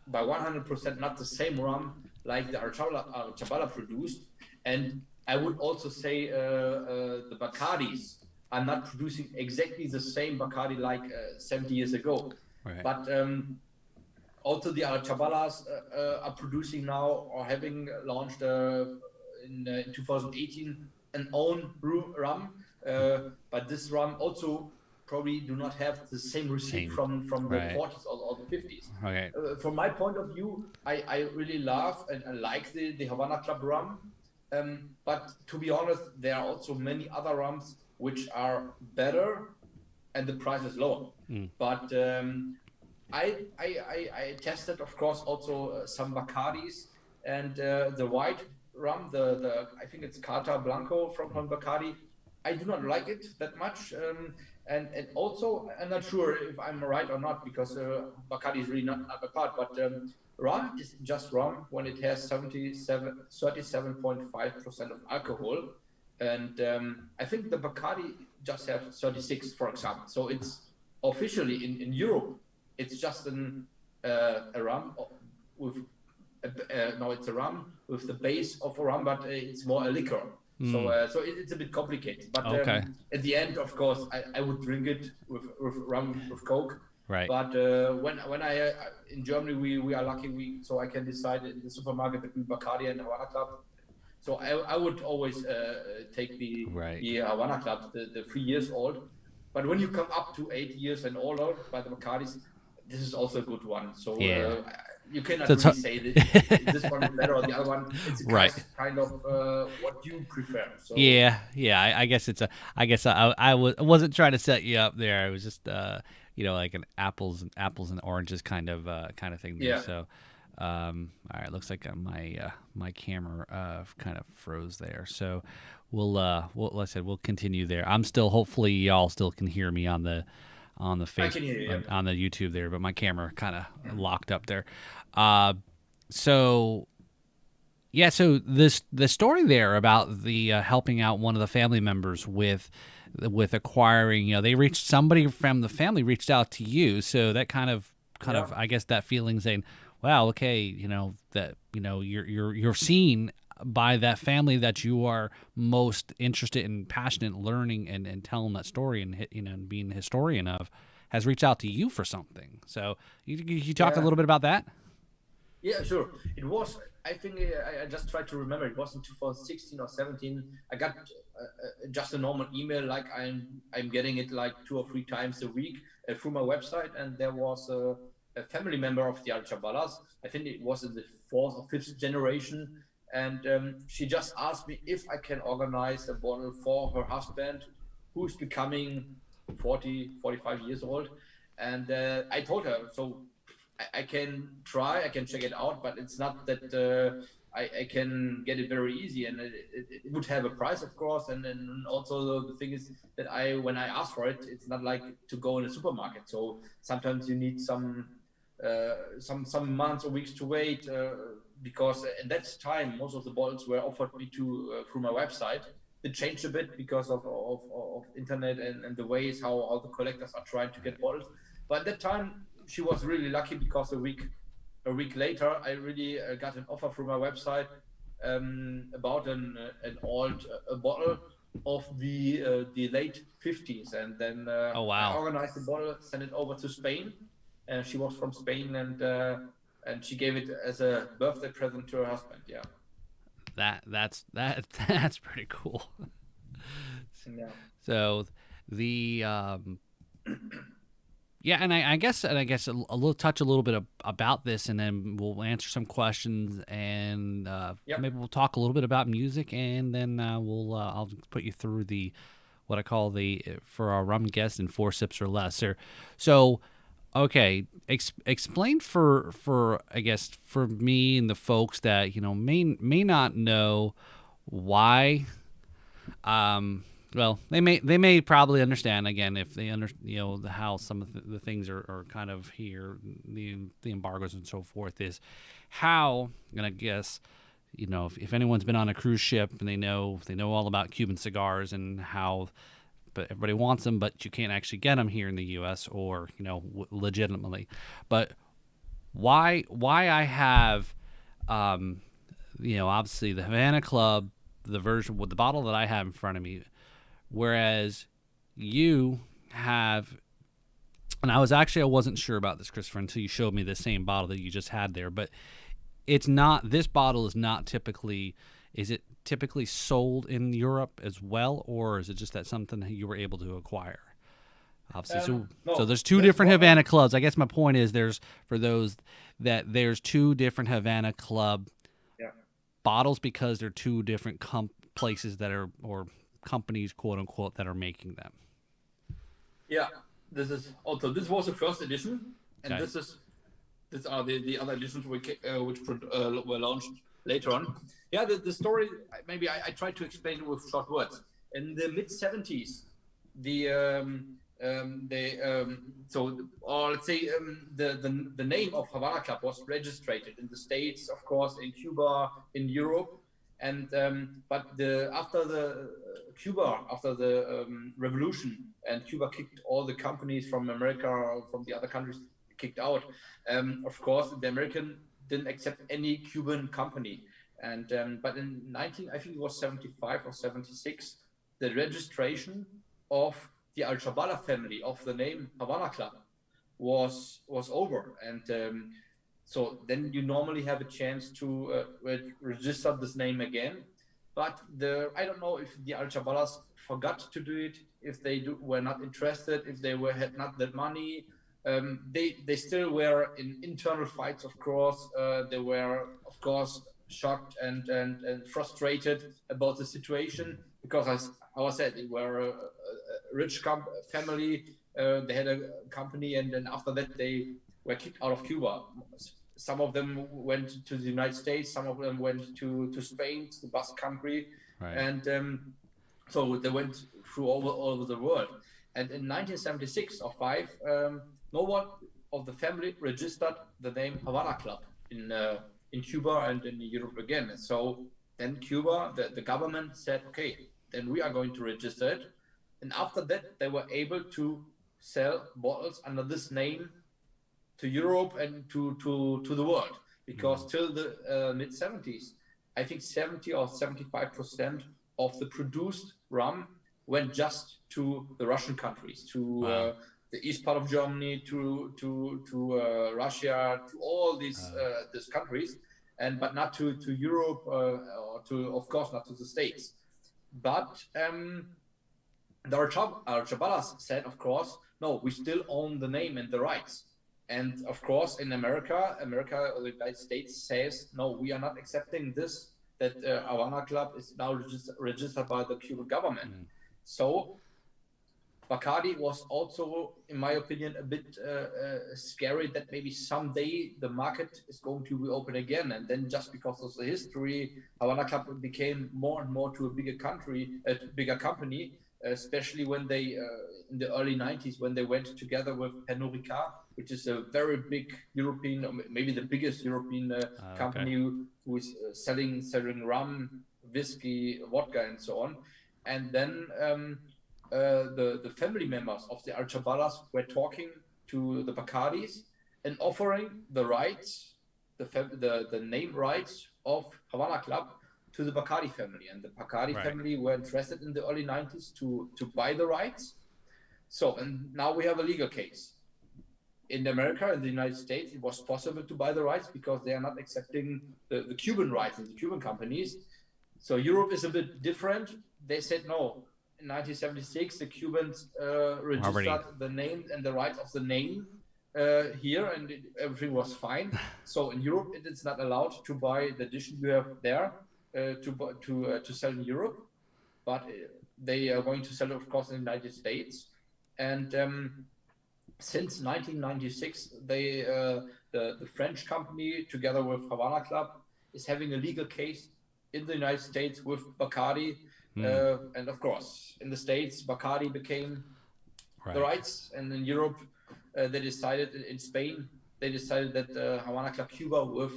by 100% not the same rum like the Arechabala produced. And I would also say the Bacardis are not producing exactly the same Bacardi like 70 years ago. Right. But also the Arechabalas are producing now or having launched in 2018 an own rum, but this rum also probably do not have the same receipt from the Right. 40s or the 50s. Okay. From my point of view, I really love and I like the Havana Club rum, but to be honest, there are also many other rums which are better and the price is lower. But I tested, of course, also some Bacardis and the white rum, the I think it's Carta Blanco from Bacardi. I do not like it that much, and also I'm not sure if I'm right or not because Bacardi is really not a part. But rum is just rum when it has 37.5% of alcohol, and I think the Bacardi just have 36, for example. So it's officially in Europe. It's just a rum with no, it's a rum with the base of a rum, but it's more a liquor. So it's a bit complicated. But Okay. at the end, of course, I would drink it with rum with Coke. Right. But when I in Germany we are lucky so I can decide in the supermarket between Bacardi and Havana Club. So I would always take the Havana Club, the 3 years old. But when you come up to 8 years and older by the Bacardis, this is also a good one. So you cannot really say that this one is better or the other one. It's kind of what you prefer. So yeah. I guess I wasn't trying to set you up there. I was just like an apples and oranges kind of thing there. Yeah. So all right, looks like my camera kind of froze there. So like I said, we'll continue there. I'm still, hopefully y'all still can hear me on the Facebook, on the YouTube there, but my camera kind of locked up there. So the story there about the helping out one of the family members with acquiring, somebody from the family reached out to you, so that kind of I guess that feeling saying, wow, okay, that you're seen by that family that you are most interested and passionate in learning and telling that story and and being a historian of, has reached out to you for something. So you talk a little bit about that? Yeah, sure. It was, I think, I just tried to remember, it was in 2016 or 17. I got just a normal email, like I'm getting it like 2 or 3 times a week through my website, and there was a family member of the Arechabalas. I think it was in the 4th or 5th generation, and she just asked me if I can organize a bottle for her husband, who's becoming 45 years old. And I told her, so I can try, I can check it out, but it's not that I can get it very easy, and it would have a price, of course. And then also the thing is that when I ask for it, it's not like to go in a supermarket. So sometimes you need some months or weeks to wait, because at that time most of the bottles were offered me through my website. It changed a bit because of internet and the ways how the collectors are trying to get bottles. But at that time she was really lucky because a week a week later, I really got an offer from my website about an old bottle of the late 50s, and then Oh I wow. organized the bottle, sent it over to Spain, and she was from Spain, and she gave it as a birthday present to her husband. Yeah. That's pretty cool. Yeah. So the yeah, and I guess a little touch a little bit about this, and then we'll answer some questions, and Yep. maybe we'll talk a little bit about music, and then I'll put you through the what I call the for our rum guest in four sips or less. So okay, explain for I guess for me and the folks that may not know why well, they may probably understand again if they how some of the things are kind of here, the embargoes and so forth is how, and I guess if anyone's been on a cruise ship and they know all about Cuban cigars and how, but everybody wants them, but you can't actually get them here in the U.S. or legitimately, but why I have obviously the Havana Club, the version with the bottle that I have in front of me, whereas you have, and I wasn't sure about this, Christopher, until you showed me the same bottle that you just had there, but this bottle is not typically, is it typically sold in Europe as well, or is it just that something that you were able to acquire? Obviously, so No, there's two this different bottle. Havana Clubs. I guess my point is there's two different Havana Club Yeah. bottles because they're two different places that are, or companies, quote unquote, that are making them. Yeah. This was the first edition, and Okay. these are the other editions were launched later on. Yeah, the story, maybe I tried to explain it with short words. In the mid 70s, the or let's say the name of Havana Club was registered in the States, of course, in Cuba, in Europe, and but after the Cuba, after the revolution, and Cuba kicked all the companies from America or from the other countries kicked out. Of course, the American didn't accept any Cuban company, and but in 19, I think it was 75 or 76, the registration of the Arechabala family of the name Havana Club was over, and so then you normally have a chance to register this name again. But I don't know if the Alchabalas forgot to do it, if were not interested, if they had not the money. They still were in internal fights, of course. They were, of course, shocked and frustrated about the situation because, as I said, they were a rich family. They had a company, and then after that, they were kicked out of Cuba. Some of them went to the United States, some of them went to Spain, to the Basque Country, Right. and so they went through all over the world. And in 1976 or 5, no one of the family registered the name Havana Club in Cuba and in Europe again. So then Cuba, the government said, okay, then we are going to register it. And after that, they were able to sell bottles under this name to Europe and to the world. Because till the mid 70s, I think 70 or 75% of the produced rum went just to the Russian countries, to Wow. the east part of Germany, to Russia, to all these countries, but not to Europe or to, of course, not to the States. But the Archabalas said, of course, no, we still own the name and the rights. And of course, in America or the United States says, no, we are not accepting this, that Havana Club is now registered by the Cuban government. So Bacardi was also, in my opinion, a bit scary that maybe someday the market is going to be open again. And then just because of the history, Havana Club became more and more to a bigger company, especially when they, in the early 90s, when they went together with Pernod Ricard, which is a very big European, or maybe the biggest European company who is selling rum, whiskey, vodka, and so on. And then the family members of the Arechabalas were talking to the Bacardis and offering the rights the name rights of Havana Club to the Bacardi family, and the Bacardi Right. family were interested in the early 90s to buy the rights. So, and now we have a legal case. In America, in the United States, it was possible to buy the rights because they are not accepting the Cuban rights and the Cuban companies. So Europe is a bit different. They said no. In 1976, the Cubans registered the name and the rights of the name here, and everything was fine. So in Europe, it is not allowed to buy the dish you have there to sell in Europe, but they are going to sell it, of course, in the United States. And since 1996, the French company, together with Havana Club, is having a legal case in the United States with Bacardi. And of course, in the States, Bacardi became the rights. And in Europe, they decided, in Spain, they decided that Havana Club Cuba with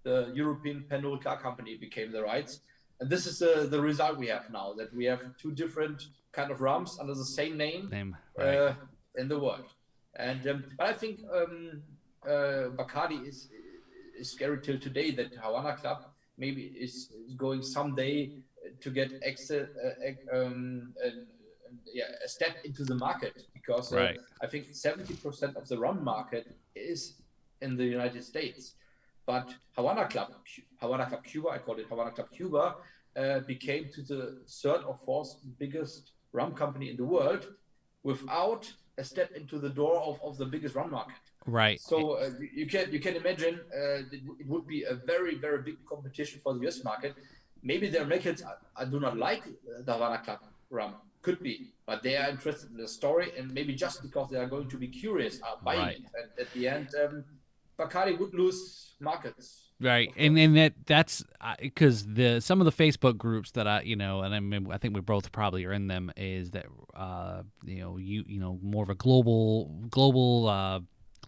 the European Pernod Ricard company became the rights. And this is the result we have now, that we have two different kind of rums under the same name in the world. And but I think Bacardi is scary till today, that Havana Club maybe is going someday to get a step into the market, because I think 70% of the rum market is in the United States. But Havana Club Cuba, I call it Havana Club Cuba, became to the third or fourth biggest rum company in the world without a step into the door of the biggest rum market. Right. So you can imagine it would be a very, very big competition for the US market. Maybe the Americans I do not like the Havana Club rum, could be, but they are interested in the story, and maybe just because they are going to be curious are buying it. And at the end, Bacardi would lose markets. Right, and that's because some of the Facebook groups that I and I think we both probably are in them, is that more of a global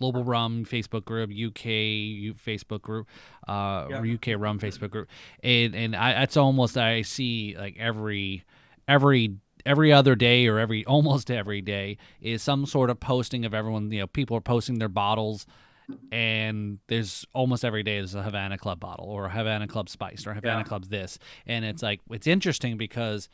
rum Facebook group, UK Facebook group, UK rum Facebook group, and it's almost, I see like every other day, or almost every day, is some sort of posting of everyone. People are posting their bottles. And there's almost every day there's a Havana Club bottle, or a Havana Club spiced, or Havana Club this, and it's like, it's interesting because,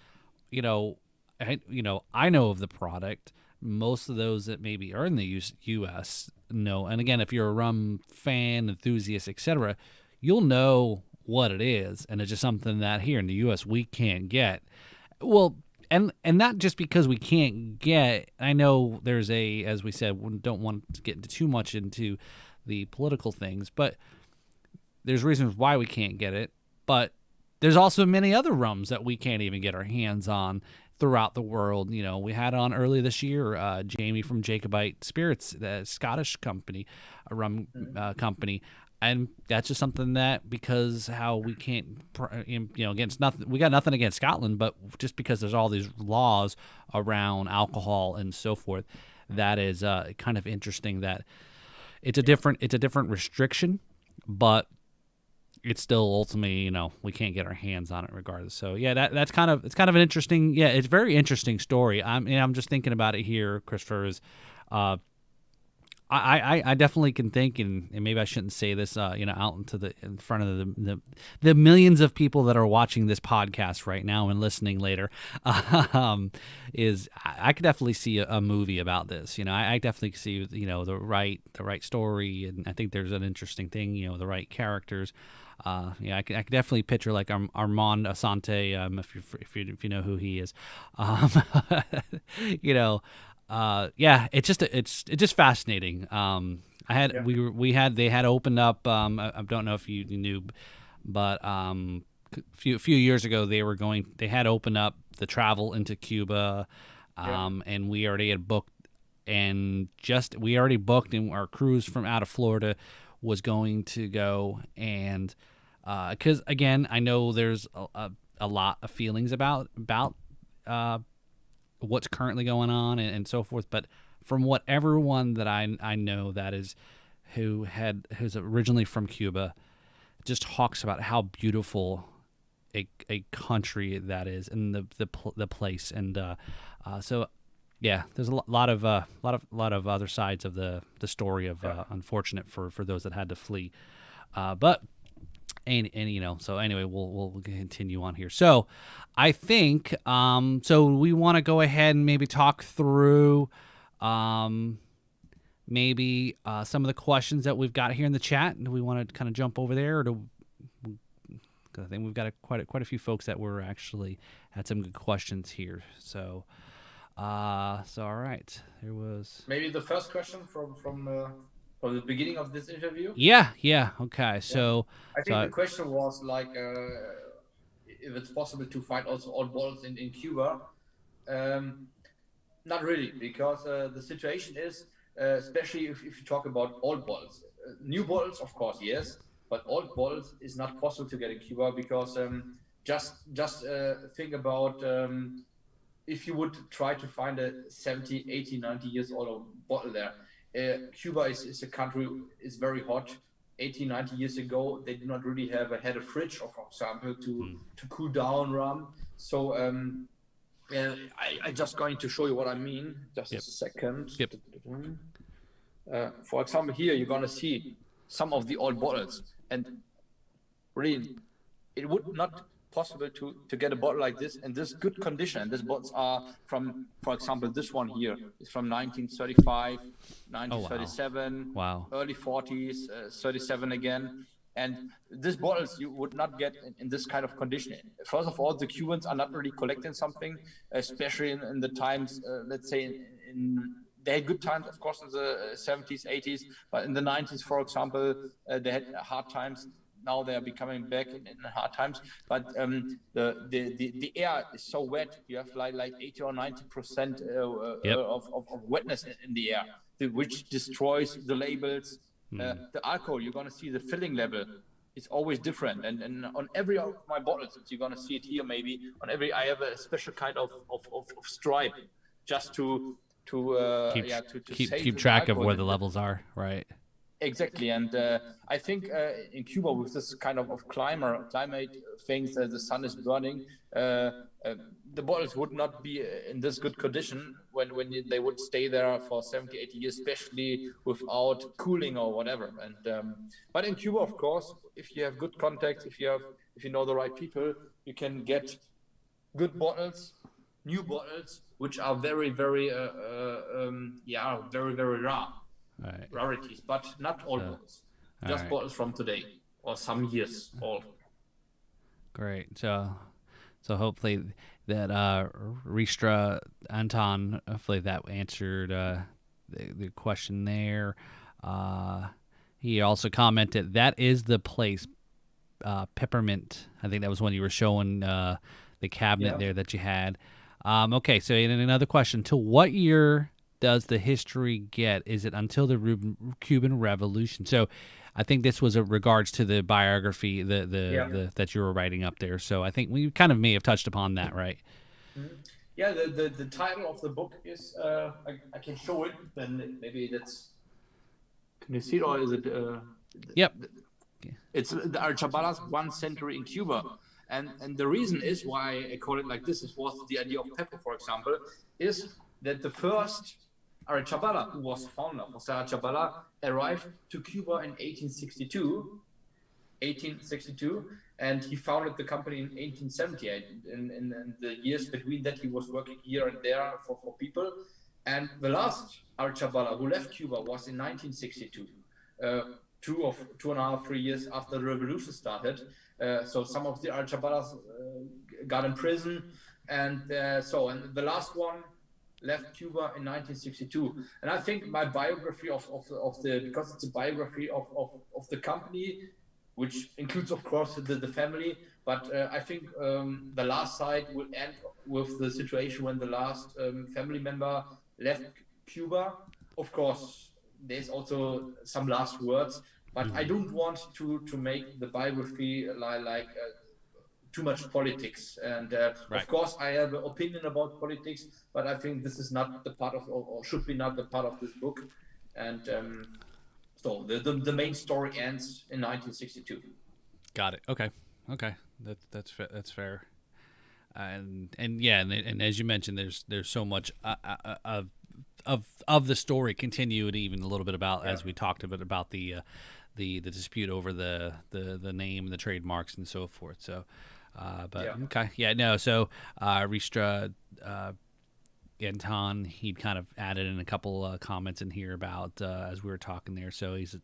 I know of the product. Most of those that maybe are in the U.S. know, and again, if you're a rum fan, enthusiast, etc., you'll know what it is, and it's just something that here in the U.S. we can't get. Well. And not just because we can't get. I know there's as we said, we don't want to get into too much into the political things, but there's reasons why we can't get it. But there's also many other rums that we can't even get our hands on throughout the world. We had on earlier this year Jamie from Jacobite Spirits, the Scottish company, a rum company. And that's just something that, because how we can't, against nothing, we got nothing against Scotland, but just because there's all these laws around alcohol and so forth, that is kind of interesting that it's a different restriction, but it's still ultimately, we can't get our hands on it regardless. So yeah, it's kind of an interesting, it's a very interesting story. I'm just thinking about it here, Christopher, is I definitely can think, and maybe I shouldn't say this, out in front of the millions of people that are watching this podcast right now and listening later, is I could definitely see a movie about this. I definitely see the right story, and I think there's an interesting thing. The right characters. I could definitely picture like Armand Asante, if you know who he is. It's just fascinating. They had opened up. I don't know if you knew, but a few years ago they had opened up the travel into Cuba, and we already had booked, and our cruise from out of Florida was going to go, and because again, I know there's a lot of feelings about what's currently going on and so forth, but from what everyone that I know that is who's originally from Cuba just talks about how beautiful a country that is, and the place, and so yeah, there's a lot of other sides of the story of unfortunate for those that had to flee. But and so anyway, we'll continue on here. So I think so we want to go ahead and maybe talk through maybe some of the questions that we've got here in the chat. Do we want to kind of jump over there, or cause I think we've got quite a few folks that were actually had some good questions here. So all right, there was Maybe the first question from the beginning of this interview. yeah okay. Yeah. So I think the so question was like if it's possible to find also old bottles in Cuba. Um, Not really, because the situation is, especially if you talk about old bottles, new bottles, of course, yes, but old bottles is not possible to get in Cuba because just think about if you would try to find a 70, 80, 90 years old bottle there. Cuba is a country, is very hot. 80, 90 years ago, they did not really had a fridge, or for example, to cool down rum. So I just going to show you what I mean. Just a second. Yep. For example, here you're gonna see some of the old bottles, and really, it would not possible to get a bottle like this in this good condition. And these bottles are from, for example, this one here is from 1935, 1937, wow. early 40s, 37 again. And these bottles you would not get in this kind of condition. First of all, the Cubans are not really collecting something, especially in the times, let's say, they had good times, of course, in the 70s, 80s, but in the 90s, for example, they had hard times. Now they are becoming back in hard times, but the air is so wet. You have like 80 or 90% of wetness in the air, which destroys the labels. The alcohol, you're going to see the filling level is always different, and on every of my bottles, you're going to see it here. Maybe on every, I have a special kind of stripe, just to keep track of where the levels are, right? Exactly, and I think in Cuba, with this kind of climate things, the sun is burning, the bottles would not be in this good condition when they would stay there for 70, 80 years, especially without cooling or whatever. And but in Cuba, of course, if you have good contacts, if you know the right people, you can get good bottles, new bottles, which are very, very, very, very rare. Right. Rarities, but not all bottles. Just right. bottles from today or some years old. Great. So hopefully that Ristra Anton, hopefully that answered the question there. He also commented that is the place, Peppermint. I think that was when you were showing the cabinet there that you had. Okay, so in another question, to what year does the history get? Is it until the Cuban Revolution? So I think this was a regards to the biography the that you were writing up there. So I think we kind of may have touched upon that, right? Yeah, the title of the book is I can show it, then maybe that's, can you see it, or is it Yep. It's the Arechabala's 1 century in Cuba. And the reason is why I call it like this, was the idea of pepper, for example, is that the first Arechabala, who was founder, Jose Arechabala, arrived to Cuba in 1862, and he founded the company in 1878. In the years between that, he was working here and there for people. And the last Arechabala who left Cuba was in 1962, 2.5, 3 years after the revolution started. So some of the Arechabalas got in prison, and and the last one left Cuba in 1962. And I think my biography of the, because it's a biography of the company, which includes, of course, the family, but I think the last side will end with the situation when the last family member left Cuba. Of course, there's also some last words, but I don't want to make the biography like too much politics. And of course, I have an opinion about politics, but I think this is not the part of, or should be not the part of this book. And so the main story ends in 1962. Got it. Okay. That's fair. And yeah, and as you mentioned, there's so much of the story continued, even a little bit about as we talked a bit about the the dispute over the name, the trademarks, and so forth. So, but Yeah. okay, yeah, no. So, Ristra. Anton, he'd kind of added in a couple comments in here about as we were talking there. So he's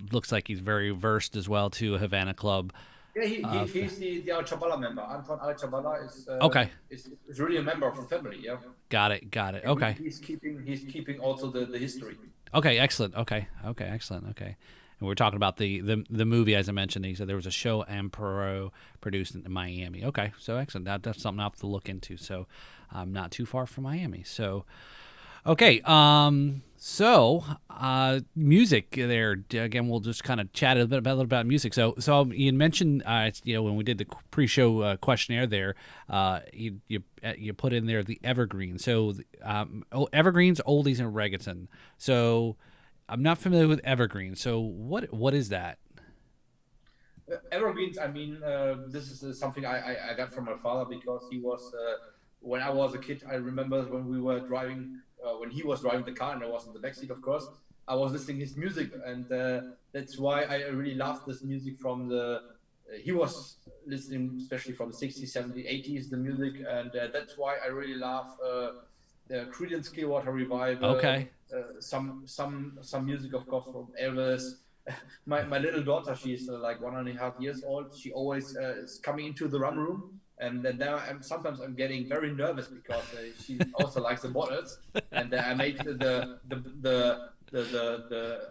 looks like he's very versed as well to Havana Club. Yeah, Uh, he's the Arechabala member. Anton Arechabala okay, is really a member of the family. Yeah, got it, got it. and Okay, he's keeping also the history. okay, excellent. Okay, okay, excellent. Okay. And we're talking about the movie, as I mentioned. He said there was a show Amparo produced in Miami. Okay, so excellent. That's something I have to look into. So, not too far from Miami. So, okay. Music there again. We'll just kind of chat a little bit about music. So you mentioned, when we did the pre-show questionnaire there, you put in there the evergreen. So, evergreens, oldies, and reggaeton. So, I'm not familiar with evergreen. So, what is that? Evergreens. I mean, this is something I got from my father because he was when I was a kid. I remember when we were driving, when he was driving the car and I was in the backseat, of course. I was listening his music, and that's why I really loved this music from the. He was listening, especially from the 60s, 70s, 80s, the music, and that's why I really love the Creedence Clearwater Revival. Okay. Some music, of course, from Elvis. My little daughter, she's like 1.5 years old. She always is coming into the run room, and then now sometimes I'm getting very nervous because she also likes the Bottles, and I made the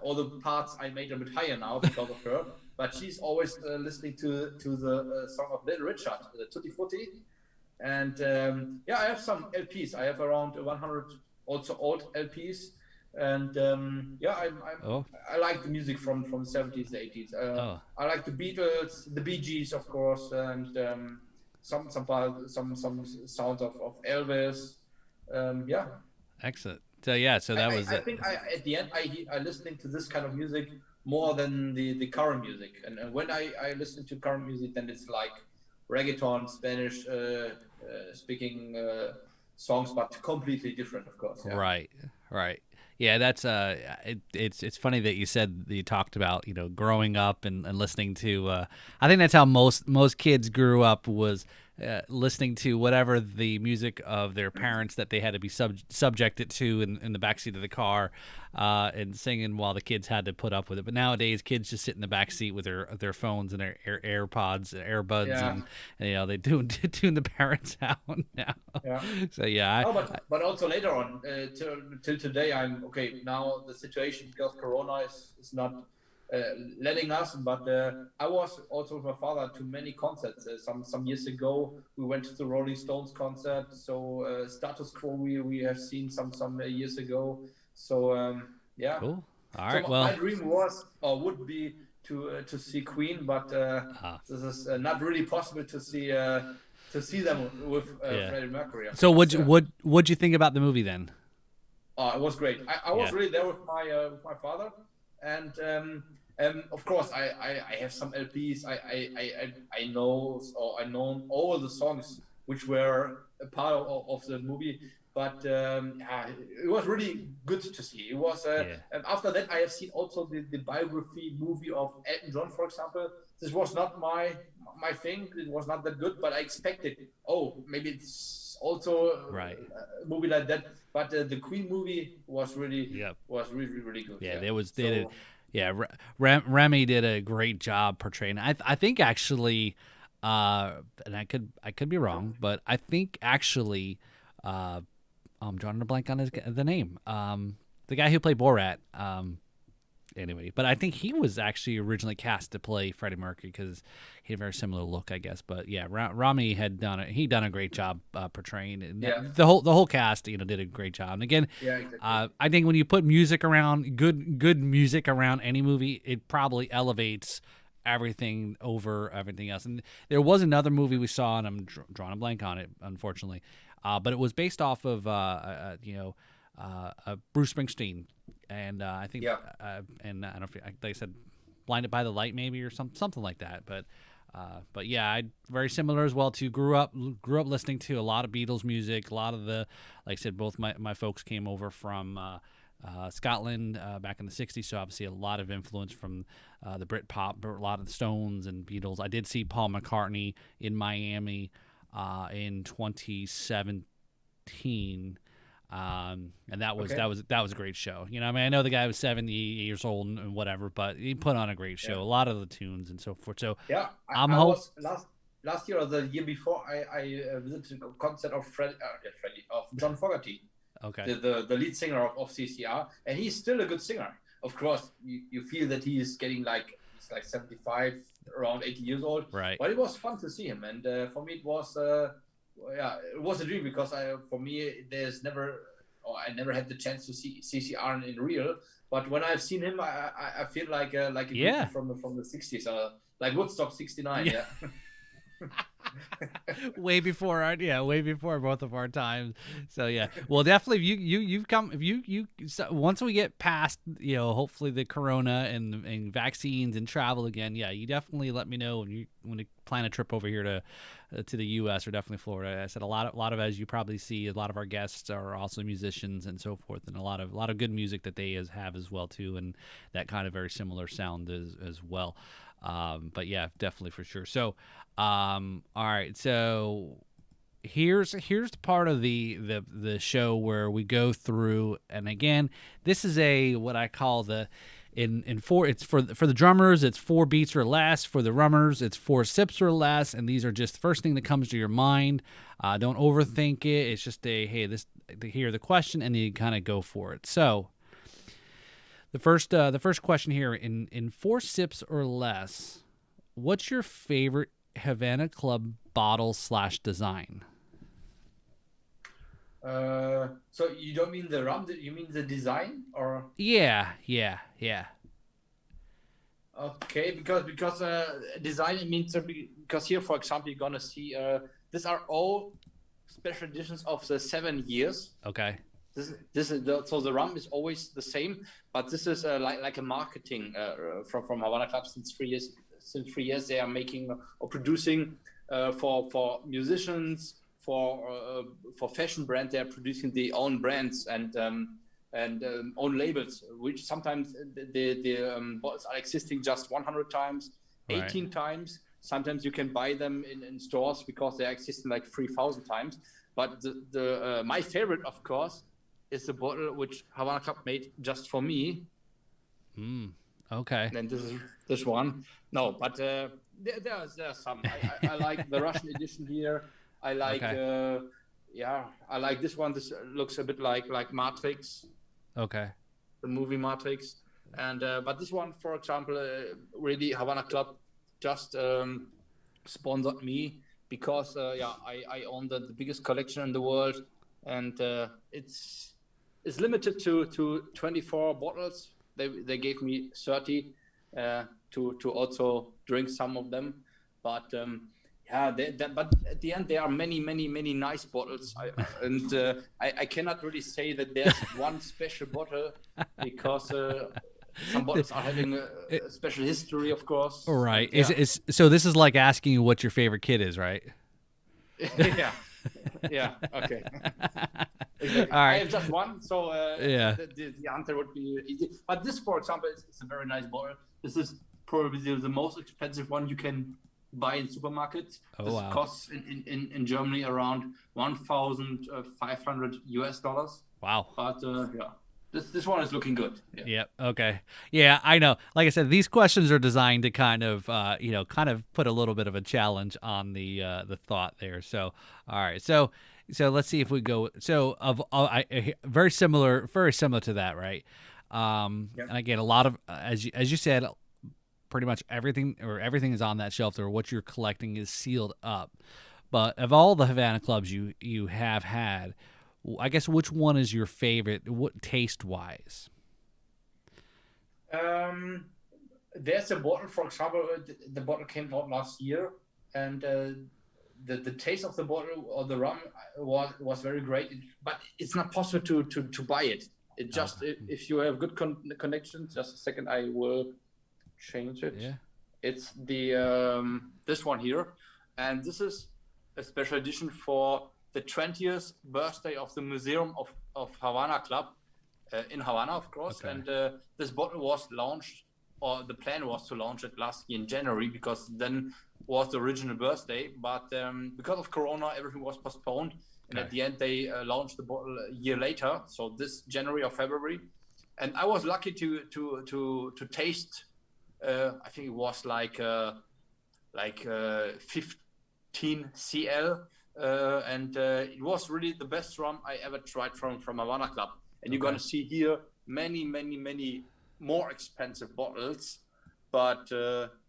all the parts I made a bit higher now because of her. But she's always listening to the song of Little Richard, the Tutti Frutti, and yeah, I have some LPs. I have around 100 also old LPs. And yeah, Oh. I like the music from the 70s, 80s. Oh. I like the Beatles, the Bee Gees, of course, and some sounds of Elvis. Yeah. Excellent. So yeah. So that was I it. think at the end I listening to this kind of music more than the current music, and when I listen to current music, then it's like reggaeton, Spanish speaking songs, but completely different, of course. Yeah. Right. Right. Yeah, that's it's funny that you said that you talked about growing up and listening to. I think that's how most kids grew up, was listening to whatever the music of their parents that they had to be subjected to in the backseat of the car, and singing while the kids had to put up with it. But nowadays, kids just sit in the backseat with their phones and their AirPods, AirBuds, Yeah. and they tune the parents out now. Yeah. So yeah, No, but also later on, till today, I'm okay. Now the situation because Corona is not letting us, but I was also with my father to many concerts. Some years ago, we went to the Rolling Stones concert. So Status Quo, we have seen some years ago. So yeah. cool. All So right. Well, my dream was or would be to see Queen, but this is not really possible to see them with Yeah. Freddie Mercury. of so course, what'd you think about the movie then? it was great. I was Yeah. really there with my father, and of course I have some LPs. I know all the songs which were a part of the movie. But it was really good to see. It was and after that I have seen also the biography movie of Elton John, for example. This was not my thing. It was not that good, but I expected. Oh, maybe it's also Right. a movie like that. But the Queen movie was really Yep. really good. Yeah, So, Remy did a great job portraying. I think actually, and I could be wrong, but I think actually, I'm drawing a blank on the name. The guy who played Borat. Anyway, but I think he was actually originally cast to play Freddie Mercury because he had a very similar look, I guess. But yeah, Rami had done a great job portraying it. Yeah. The whole cast, did a great job. And again, yeah, exactly. I think when you put music around good music around any movie, it probably elevates everything over everything else. And there was another movie we saw, and I'm drawing a blank on it, unfortunately, but it was based off of Bruce Springsteen, and I think, Yeah. and I don't know if, like I said, Blinded by the Light maybe, or something like that. But yeah, I very similar as well to grew up listening to a lot of Beatles music, a lot of the, like I said, both my folks came over from Scotland back in the 60s. So obviously a lot of influence from the Britpop, a lot of the Stones and Beatles. I did see Paul McCartney in Miami in 2017. And that was Okay. a great show. You know, I mean, I know the guy was 70 years old and whatever, but he put on a great show. A lot of the tunes and so forth. So Yeah, I'm I hope. was last year or the year before. I visited a concert of of John Fogerty, Okay. the lead singer of CCR, and he's still a good singer. Of course, you feel that he's getting like he's like 75, around 80 years old. Right. But it was fun to see him, and for me it was it was a dream because for me I never had the chance to see CCR in real. But when I've seen him, I feel like a Yeah. groupie from the 60s, like Woodstock '69. Yeah. way before both of our times. So yeah, well, definitely you've come if you so once we get past hopefully the corona and vaccines and travel again, yeah, you definitely let me know when you plan a trip over here to the U.S. or definitely Florida. I said a lot of as you probably see, a lot of our guests are also musicians and so forth, and a lot of good music that they have as well too, and that kind of very similar sound as well. But yeah, definitely for sure. So, all right. So here's the part of the show where we go through, and again, this is what I call in four. It's for the drummers. It's 4 beats or less. For the rummers, it's 4 sips or less. And these are just the first thing that comes to your mind. Don't overthink it. It's just hey, hear the question, and you kind of go for it. So. The first question here in 4 sips or less, what's your favorite Havana Club bottle / design? So you don't mean the rum? You mean the design, or? Yeah. Okay, because design, it means because here, for example, you're gonna see these are all special editions of the 7 years. Okay. So the rum is always the same, but this is like a marketing from Havana Club since 3 years. Since 3 years, they are making or producing for musicians, for fashion brand. They are producing their own brands and own labels, which sometimes the bottles are existing just 100 times, 18 times. Sometimes you can buy them in stores because they are existing like 3,000 times. But the my favorite, of course, is the bottle which Havana Club made just for me. Okay. And this is this one. No, but there's some. I like the Russian edition here. I like I like this one. This looks a bit like Matrix. Okay. The movie Matrix. And but this one, for example, really Havana Club just sponsored me because I own the biggest collection in the world, and it's limited to 24 bottles. They gave me 30 to also drink some of them, but but at the end there are many nice bottles, I cannot really say that there's one special bottle because some bottles are having a special history, of course. Right. So this is like asking you what your favorite kid is, right? Yeah. Okay. Exactly. All right. I have just one, so the answer would be easy. But this, for example, is a very nice bottle. This is probably the most expensive one you can buy in supermarkets. This costs in Germany around $1,500 US. Wow. But this one is looking good. Yeah. Yep. Okay. Yeah, I know. Like I said, these questions are designed to kind of put a little bit of a challenge on the thought there. So, all right. So let's see if we go. So very similar to that, right? And again, a lot of as you said, pretty much everything is on that shelf there. What you're collecting is sealed up. But of all the Havana Clubs you have had, I guess which one is your favorite? What taste wise? There's a bottle, for example, the bottle came out last year, and the taste of the bottle or the rum was very great. But it's not possible to buy it. It just if you have good connections. Just a second, I will change it. Yeah. It's the this one here, and this is a special edition for the 20th birthday of the Museum of Havana Club. in Havana, of course. Okay. And this bottle was launched, or the plan was to launch it last year in January, because then was the original birthday. But because of Corona, everything was postponed. And Okay. at the end, they launched the bottle a year later, so this January or February. And I was lucky to taste. I think it was like 15 CL, and it was really the best rum I ever tried from Havana Club. And you're gonna see here many more expensive bottles, but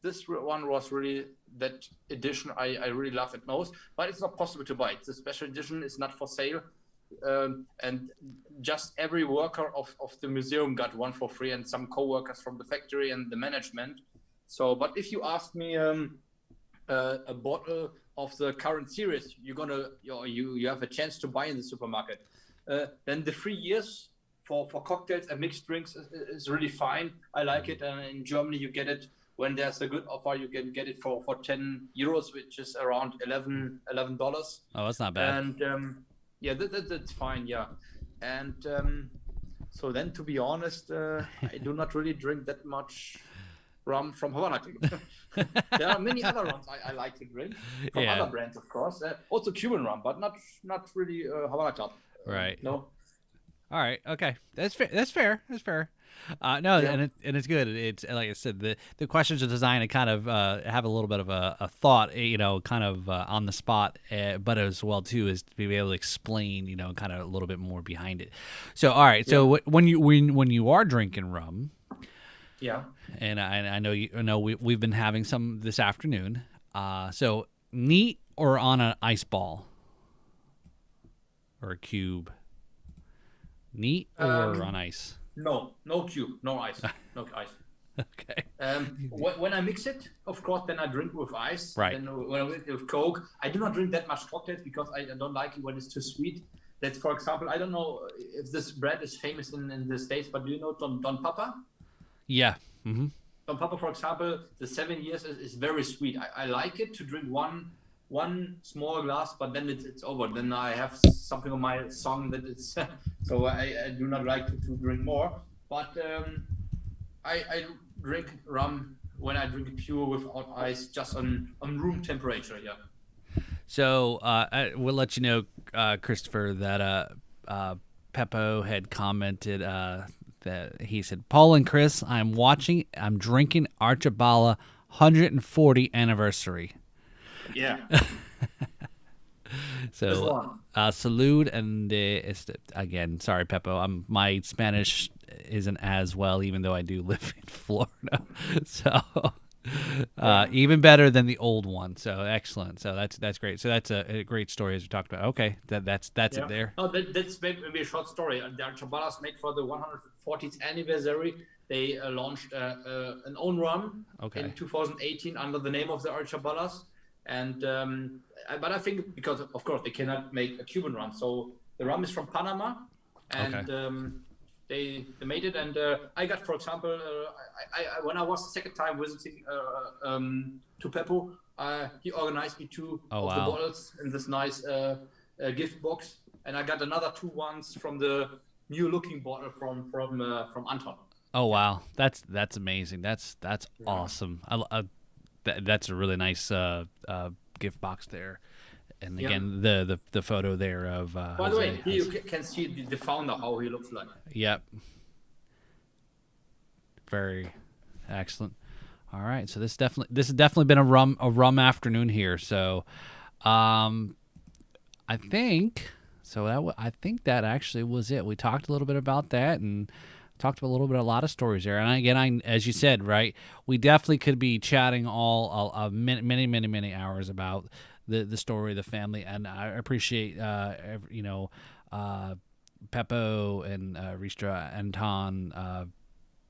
this one was really that edition I really love it most. But it's not possible to buy. It's a special edition. It's not for sale. And just every worker of the museum got one for free, and some co-workers from the factory and the management. So, but if you ask me a bottle of the current series, you have a chance to buy in the supermarket, then the 3 years for cocktails and mixed drinks is really fine. I like it. And in Germany, you get it when there's a good offer. You can get it for 10 euros, which is around $11. Oh, that's not bad. And yeah, that's fine. Yeah. And so then, to be honest, I do not really drink that much rum from Havana Club. There are many other rums I like to drink from other brands, of course. Also Cuban rum, but not really Havana Club. Right. No. All right. Okay. That's fair. That's fair. No, and it's good. It's like I said, the questions are designed to kind of have a little bit of a thought, kind of on the spot, but as well too is to be able to explain, kind of a little bit more behind it. So, all right. So when you are drinking rum, and I know we've been having some this afternoon. So neat or on an ice ball or a cube. Neat or on ice? No cube, no ice, no ice. Okay. When I mix it, of course, then I drink with ice. Right. Then when I drink with Coke, I do not drink that much cocktails because I don't like it when it's too sweet. That's, for example, I don't know if this brand is famous in the States, but do you know Don Papa? Yeah. Mm-hmm. Don Papa, for example, the 7 years is very sweet. I like it to drink one small glass, but then it's over. Then I have something on my song that it's so I do not like to drink more. But I drink rum when I drink it pure without ice, just on room temperature. Yeah. So we'll let you know, Christopher, that Peppo had commented that he said, "Paul and Chris, I'm drinking Arechabala 140 anniversary." Yeah. So salud, and again, sorry, Peppo, my Spanish isn't as well, even though I do live in Florida. So even better than the old one. So excellent. So that's great. So that's a great story, as we talked about. Okay, that's it there. Oh, that's maybe a short story. The Arechabalas made for the 140th anniversary. They launched an own rum in 2018 under the name of the Arechabalas. And but I think because of course they cannot make a Cuban rum, so the rum is from Panama, and they made it. And I got, for example, I when I was the second time visiting to Peppo, he organized me two of the bottles in this nice gift box, and I got another two ones from the new looking bottle from Anton. Oh wow, that's amazing. That's awesome. That's a really nice gift box there, and again the photo there of. By the way, here you can see the founder, how he looks like. Yep. Very excellent. All right, so this has definitely been a rum afternoon here. So, I think that actually was it. We talked a little bit about that and talked a lot of stories there. And again, as you said, right, we definitely could be chatting all many hours about the story of the family. And I appreciate Peppo and Ristra Anton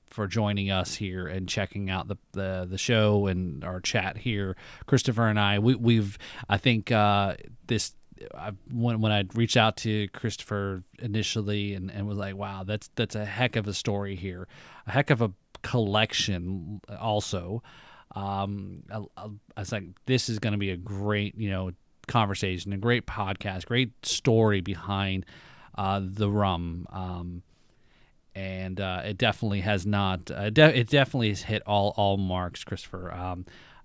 for joining us here and checking out the show and our chat here. Christopher and I, we've I think this. When I reached out to Christopher initially and was like, wow, that's a heck of a story here, a heck of a collection also. I was like, this is going to be a great, conversation, a great podcast, great story behind the rum. and it definitely has not. It definitely has hit all marks, Christopher.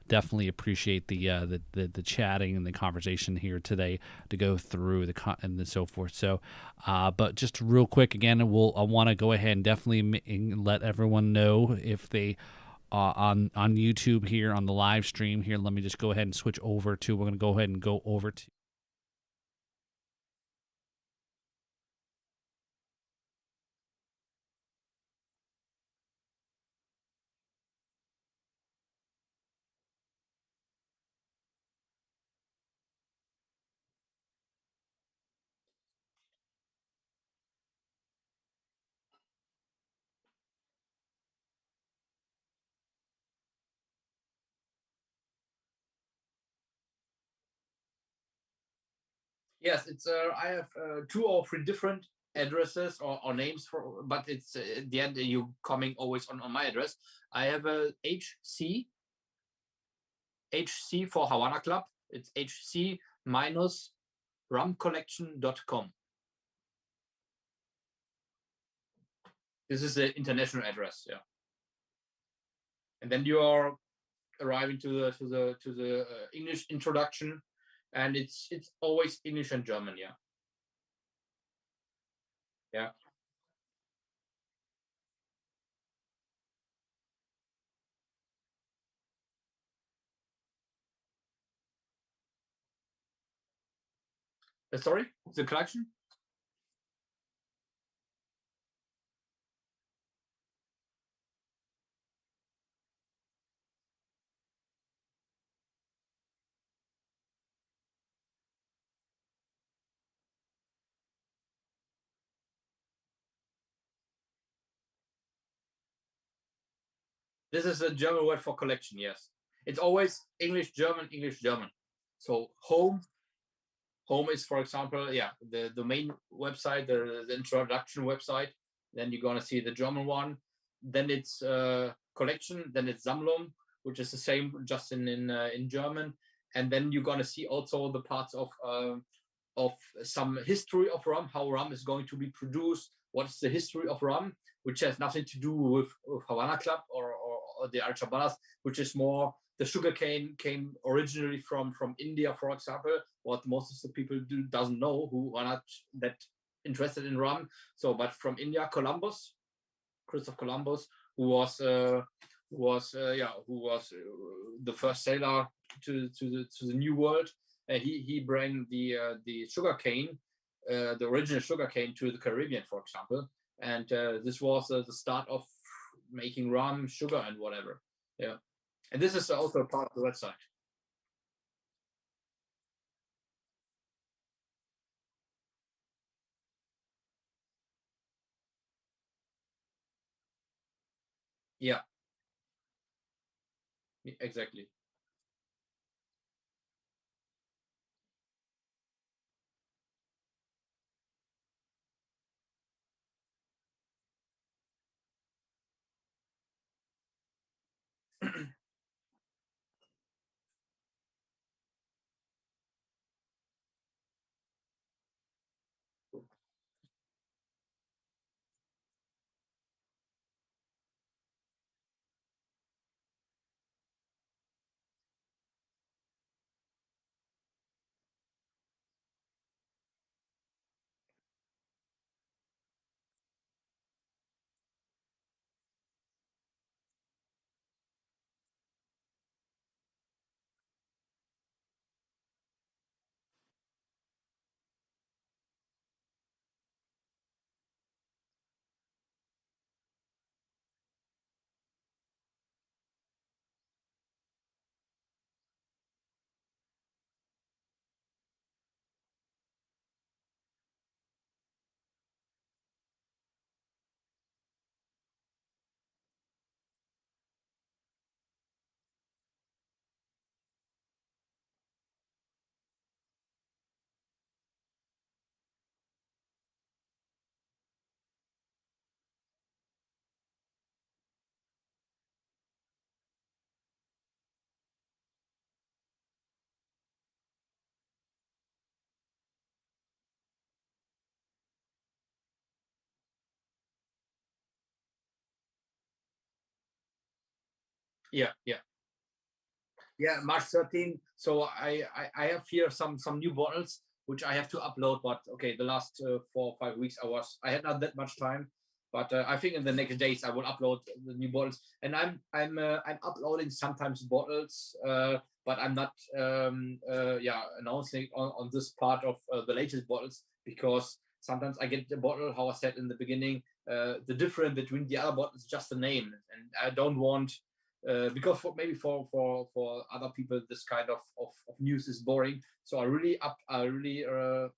Definitely appreciate the chatting and the conversation here today to go through and so forth. So, but just real quick again, I want to go ahead and definitely let everyone know if they on YouTube here on the live stream here. Let me just go ahead and switch over to. We're going to go ahead and go over to. Yes, it's I have two or three different addresses or names for, but it's at the end you coming always on my address. I have a HC for Havana Club. It's HC minus rumcollection.com. This is the international address, yeah. And then you are arriving to the English introduction, and it's always English and German, yeah, yeah. Sorry, the collection. This is a German word for collection. Yes, it's always English, German, English, German. So home is, for example, yeah, the main website, the introduction website. Then you're gonna see the German one. Then it's collection. Then it's Sammlung, which is the same, just in German. And then you're gonna see also the parts of some history of rum, how rum is going to be produced, what's the history of rum, which has nothing to do with Havana Club or the Arechabalas, which is more the sugar cane came originally from India, for example, what most of the people doesn't know who are not that interested in rum. So, but from India, Columbus, Christopher Columbus, who was the first sailor to the New World. He brought the sugar cane, the original sugar cane, to the Caribbean, for example, and this was the start of making rum, sugar, and whatever. Yeah, and this is also a part of the website. Yeah, exactly. Yeah, yeah. Yeah, March 13. So I have here some new bottles which I have to upload. But okay, the last 4 or 5 weeks I had not that much time. But I think in the next days I will upload the new bottles. And I'm uploading sometimes bottles, but I'm not yeah, announcing on this part of the latest bottles, because sometimes I get the bottle, how I said in the beginning, the difference between the other bottles is just the name, and I don't want, because maybe for other people this kind of news is boring. So I really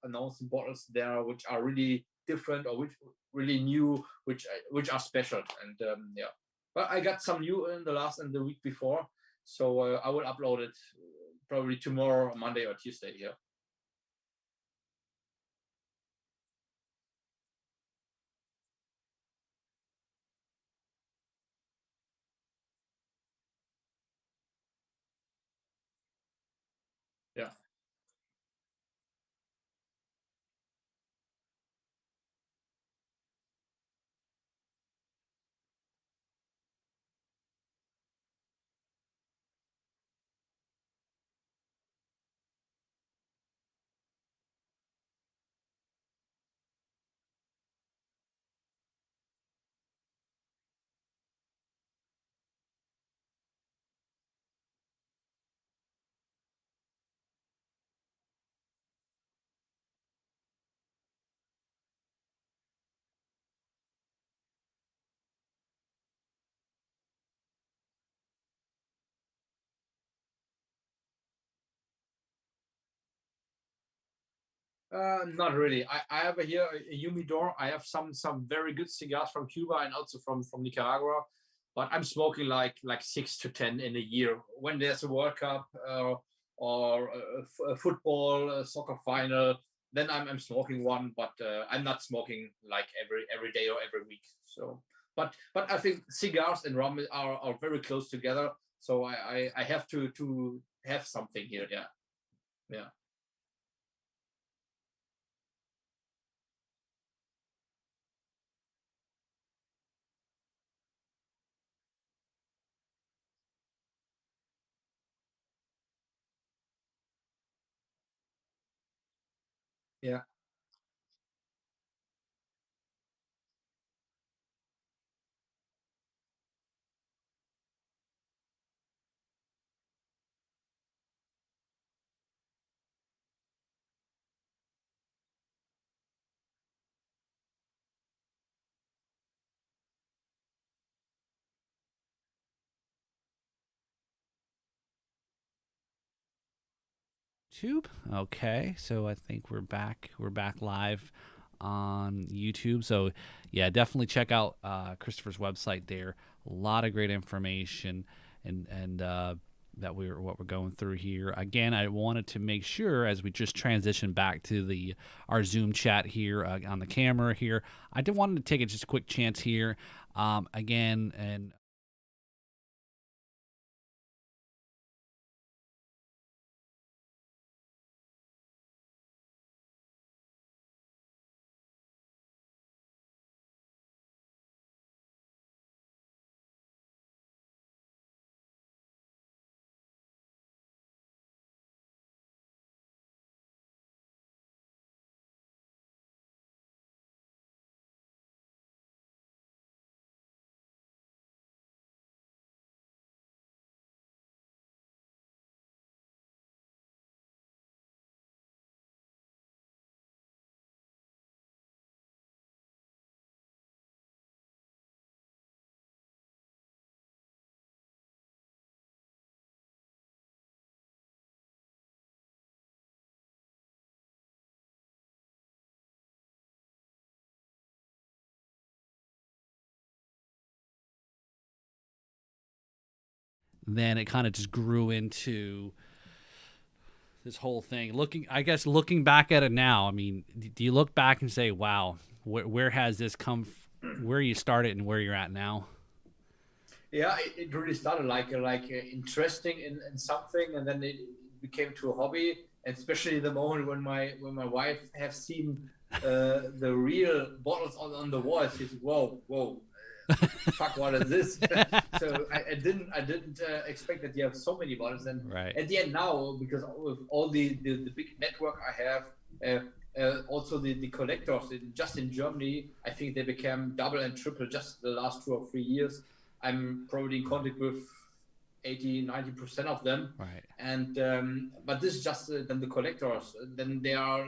announce bottles there which are really different, or which really new, which are special. And yeah, but I got some new in the last and the week before, so I will upload it probably tomorrow, Monday or Tuesday. Yeah, yeah. Not really. I have here a humidor. I have some very good cigars from Cuba and also from Nicaragua, but I'm smoking like 6 to 10 in a year. When there's a World Cup, or a football, a soccer final, then I'm smoking one. But I'm not smoking like every day or every week. So, but I think cigars and rum are very close together. So I have to have something here. Yeah, yeah, yeah. YouTube. Okay, so I think we're back. We're back live on YouTube. So yeah, definitely check out Christopher's website there. A lot of great information, and that we're what we're going through here. Again, I wanted to make sure as we just transition back to the our Zoom chat here on the camera here. I did want to take just a quick chance here. Again, and then it kind of just grew into this whole thing. I guess looking back at it now, I mean, do you look back and say, "Wow, where has this come? Where you started and where you're at now?" Yeah, it really started like interesting in something, and then it became to a hobby. And especially the moment when my wife have seen the real bottles on the wall, she said, "Whoa, whoa!" fuck, what is this? So I didn't expect that you have so many bottles. And Right. at the end now, because with all the big network I have, also the collectors just in Germany, I think they became double and triple just the last 2 or 3 years. I'm probably in contact with 80-90% of them. Right. And but this is just then the collectors. Then there are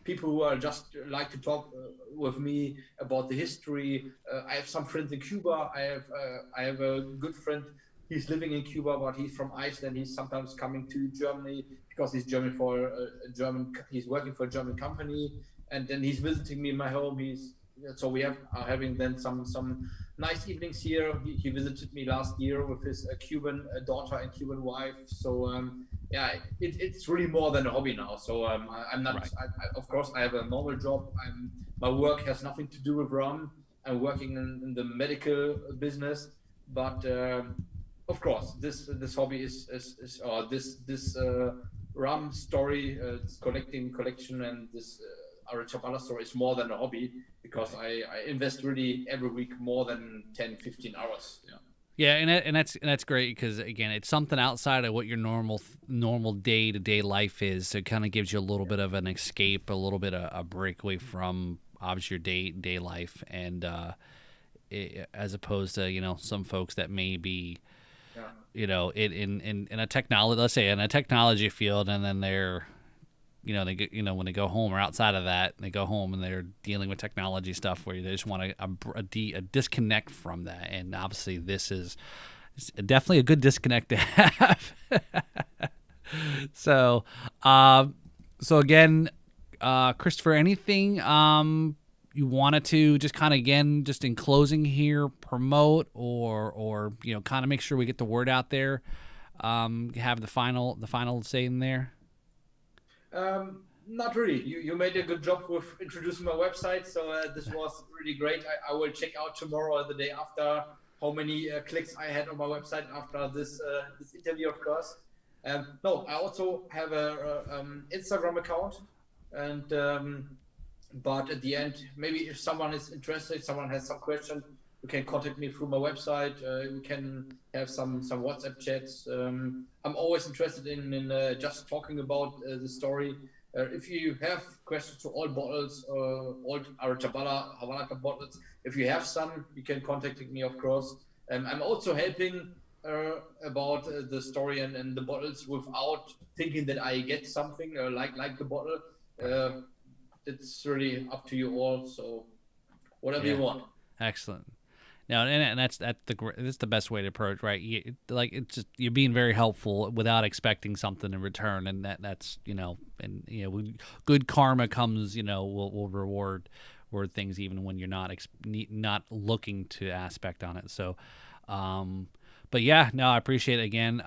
people who are just like to talk with me about the history. I have some friends in Cuba. I have a good friend. He's living in Cuba, but he's from Iceland. He's sometimes coming to Germany because he's German for a German. He's working for a German company, and then he's visiting me in my home. He's so we are having then some nice evenings here. He visited me last year with his Cuban daughter and Cuban wife. So yeah, it's really more than a hobby now. So I'm not. Right. Of course, I have a normal job. My work has nothing to do with rum. I'm working in the medical business, but of course, this hobby is or this rum story, this collection, and this Arechabala story is more than a hobby because Right. I invest really every week more than 10-15 hours. Yeah. Yeah, and that's great because again, it's something outside of what your normal day to day life is. So it kind of gives you a little bit of an escape, a little bit of a breakaway from obviously your day life, and as opposed to some folks that may be Yeah. in a technology, let's say in a technology field, and then they're they get, when they go home or outside of that, they go home and they're dealing with technology stuff where they just want a disconnect from that. And obviously, this is definitely a good disconnect to have. So, so again, Christopher, anything you wanted to just kind of again, just in closing here, promote or kind of make sure we get the word out there. Have the final say in there. Not really. You made a good job with introducing my website, so this was really great. I will check out tomorrow or the day after how many clicks I had on my website after this interview, of course. No, I also have a Instagram account, and but at the end, maybe if someone is interested, someone has some question, you can contact me through my website. We can have some WhatsApp chats. I'm always interested in just talking about the story. If you have questions to all bottles, all Arechabala Havana Club bottles, if you have some, you can contact me, of course. I'm also helping about the story and the bottles without thinking that I get something like the bottle. Right. Uh, it's really up to you all. So whatever you Yeah. want. Excellent. No, and that's the best way to approach, right? Like it's just you're being very helpful without expecting something in return, and that's and good karma comes, will reward things even when you're not looking to aspect on it. So, but yeah, no, I appreciate it again.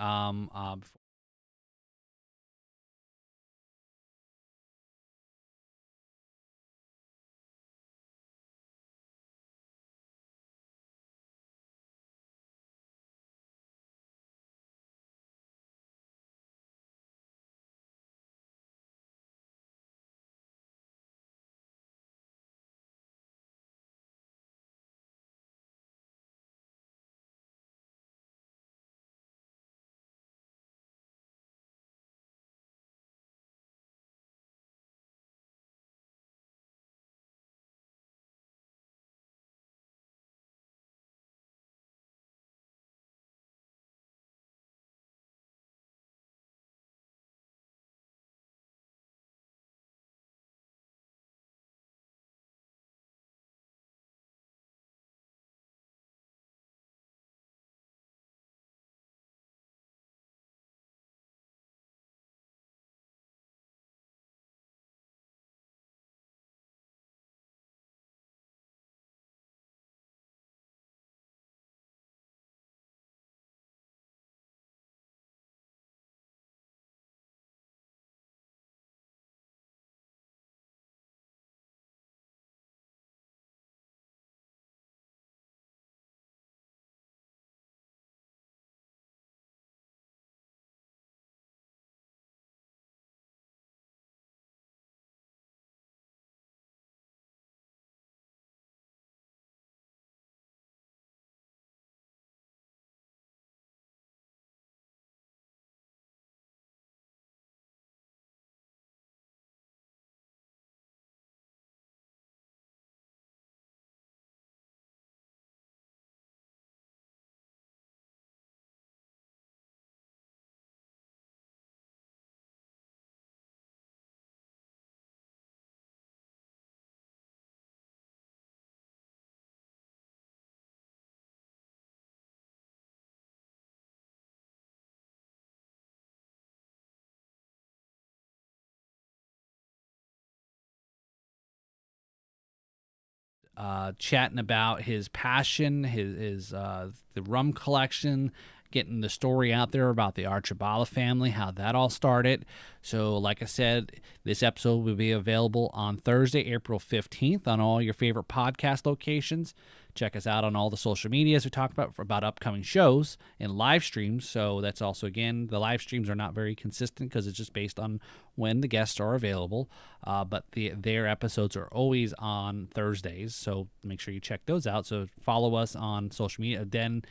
chatting about his passion, his the rum collection, getting the story out there about the Arechabala family, how that all started. So, like I said, this episode will be available on Thursday, April 15th on all your favorite podcast locations. Check us out on all the social medias. We talk about upcoming shows and live streams. So that's also, again, the live streams are not very consistent because it's just based on when the guests are available. But their episodes are always on Thursdays. So make sure you check those out. So follow us on social media. Then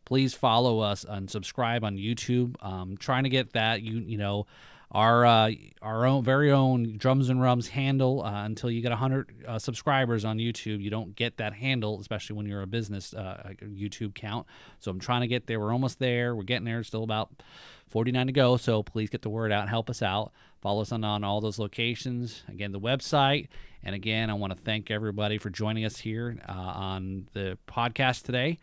please follow us and subscribe on YouTube. Trying to get that, our own very own Drums and Rums handle until you get 100 subscribers on YouTube. You don't get that handle, especially when you're a business YouTube count. So I'm trying to get there. We're almost there. We're getting there. Still about 49 to go. So please get the word out. Help us out. Follow us on all those locations. Again, the website. And again, I want to thank everybody for joining us here on the podcast today.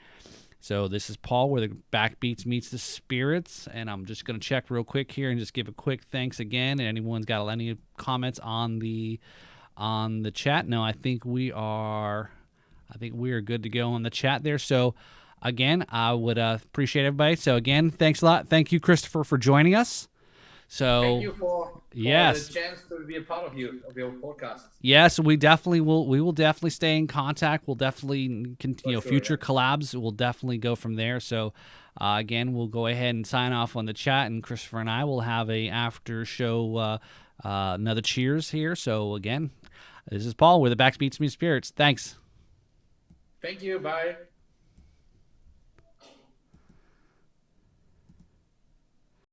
So this is Paul, where the backbeats meets the spirits, and I'm just going to check real quick here and just give a quick thanks again. And anyone's got any comments on the chat? No, I think we are good to go on the chat there. So again, I would appreciate everybody. So again, thanks a lot. Thank you, Christopher, for joining us. So thank you for yes, the chance to be a part of your podcast. Yes, we definitely will. We will definitely stay in contact. We'll definitely continue future collabs. We'll definitely go from there. So again, we'll go ahead and sign off on the chat, and Christopher and I will have a after show another cheers here. So again, this is Paul, where the backbeats meet spirits. Thanks. Thank you. Bye.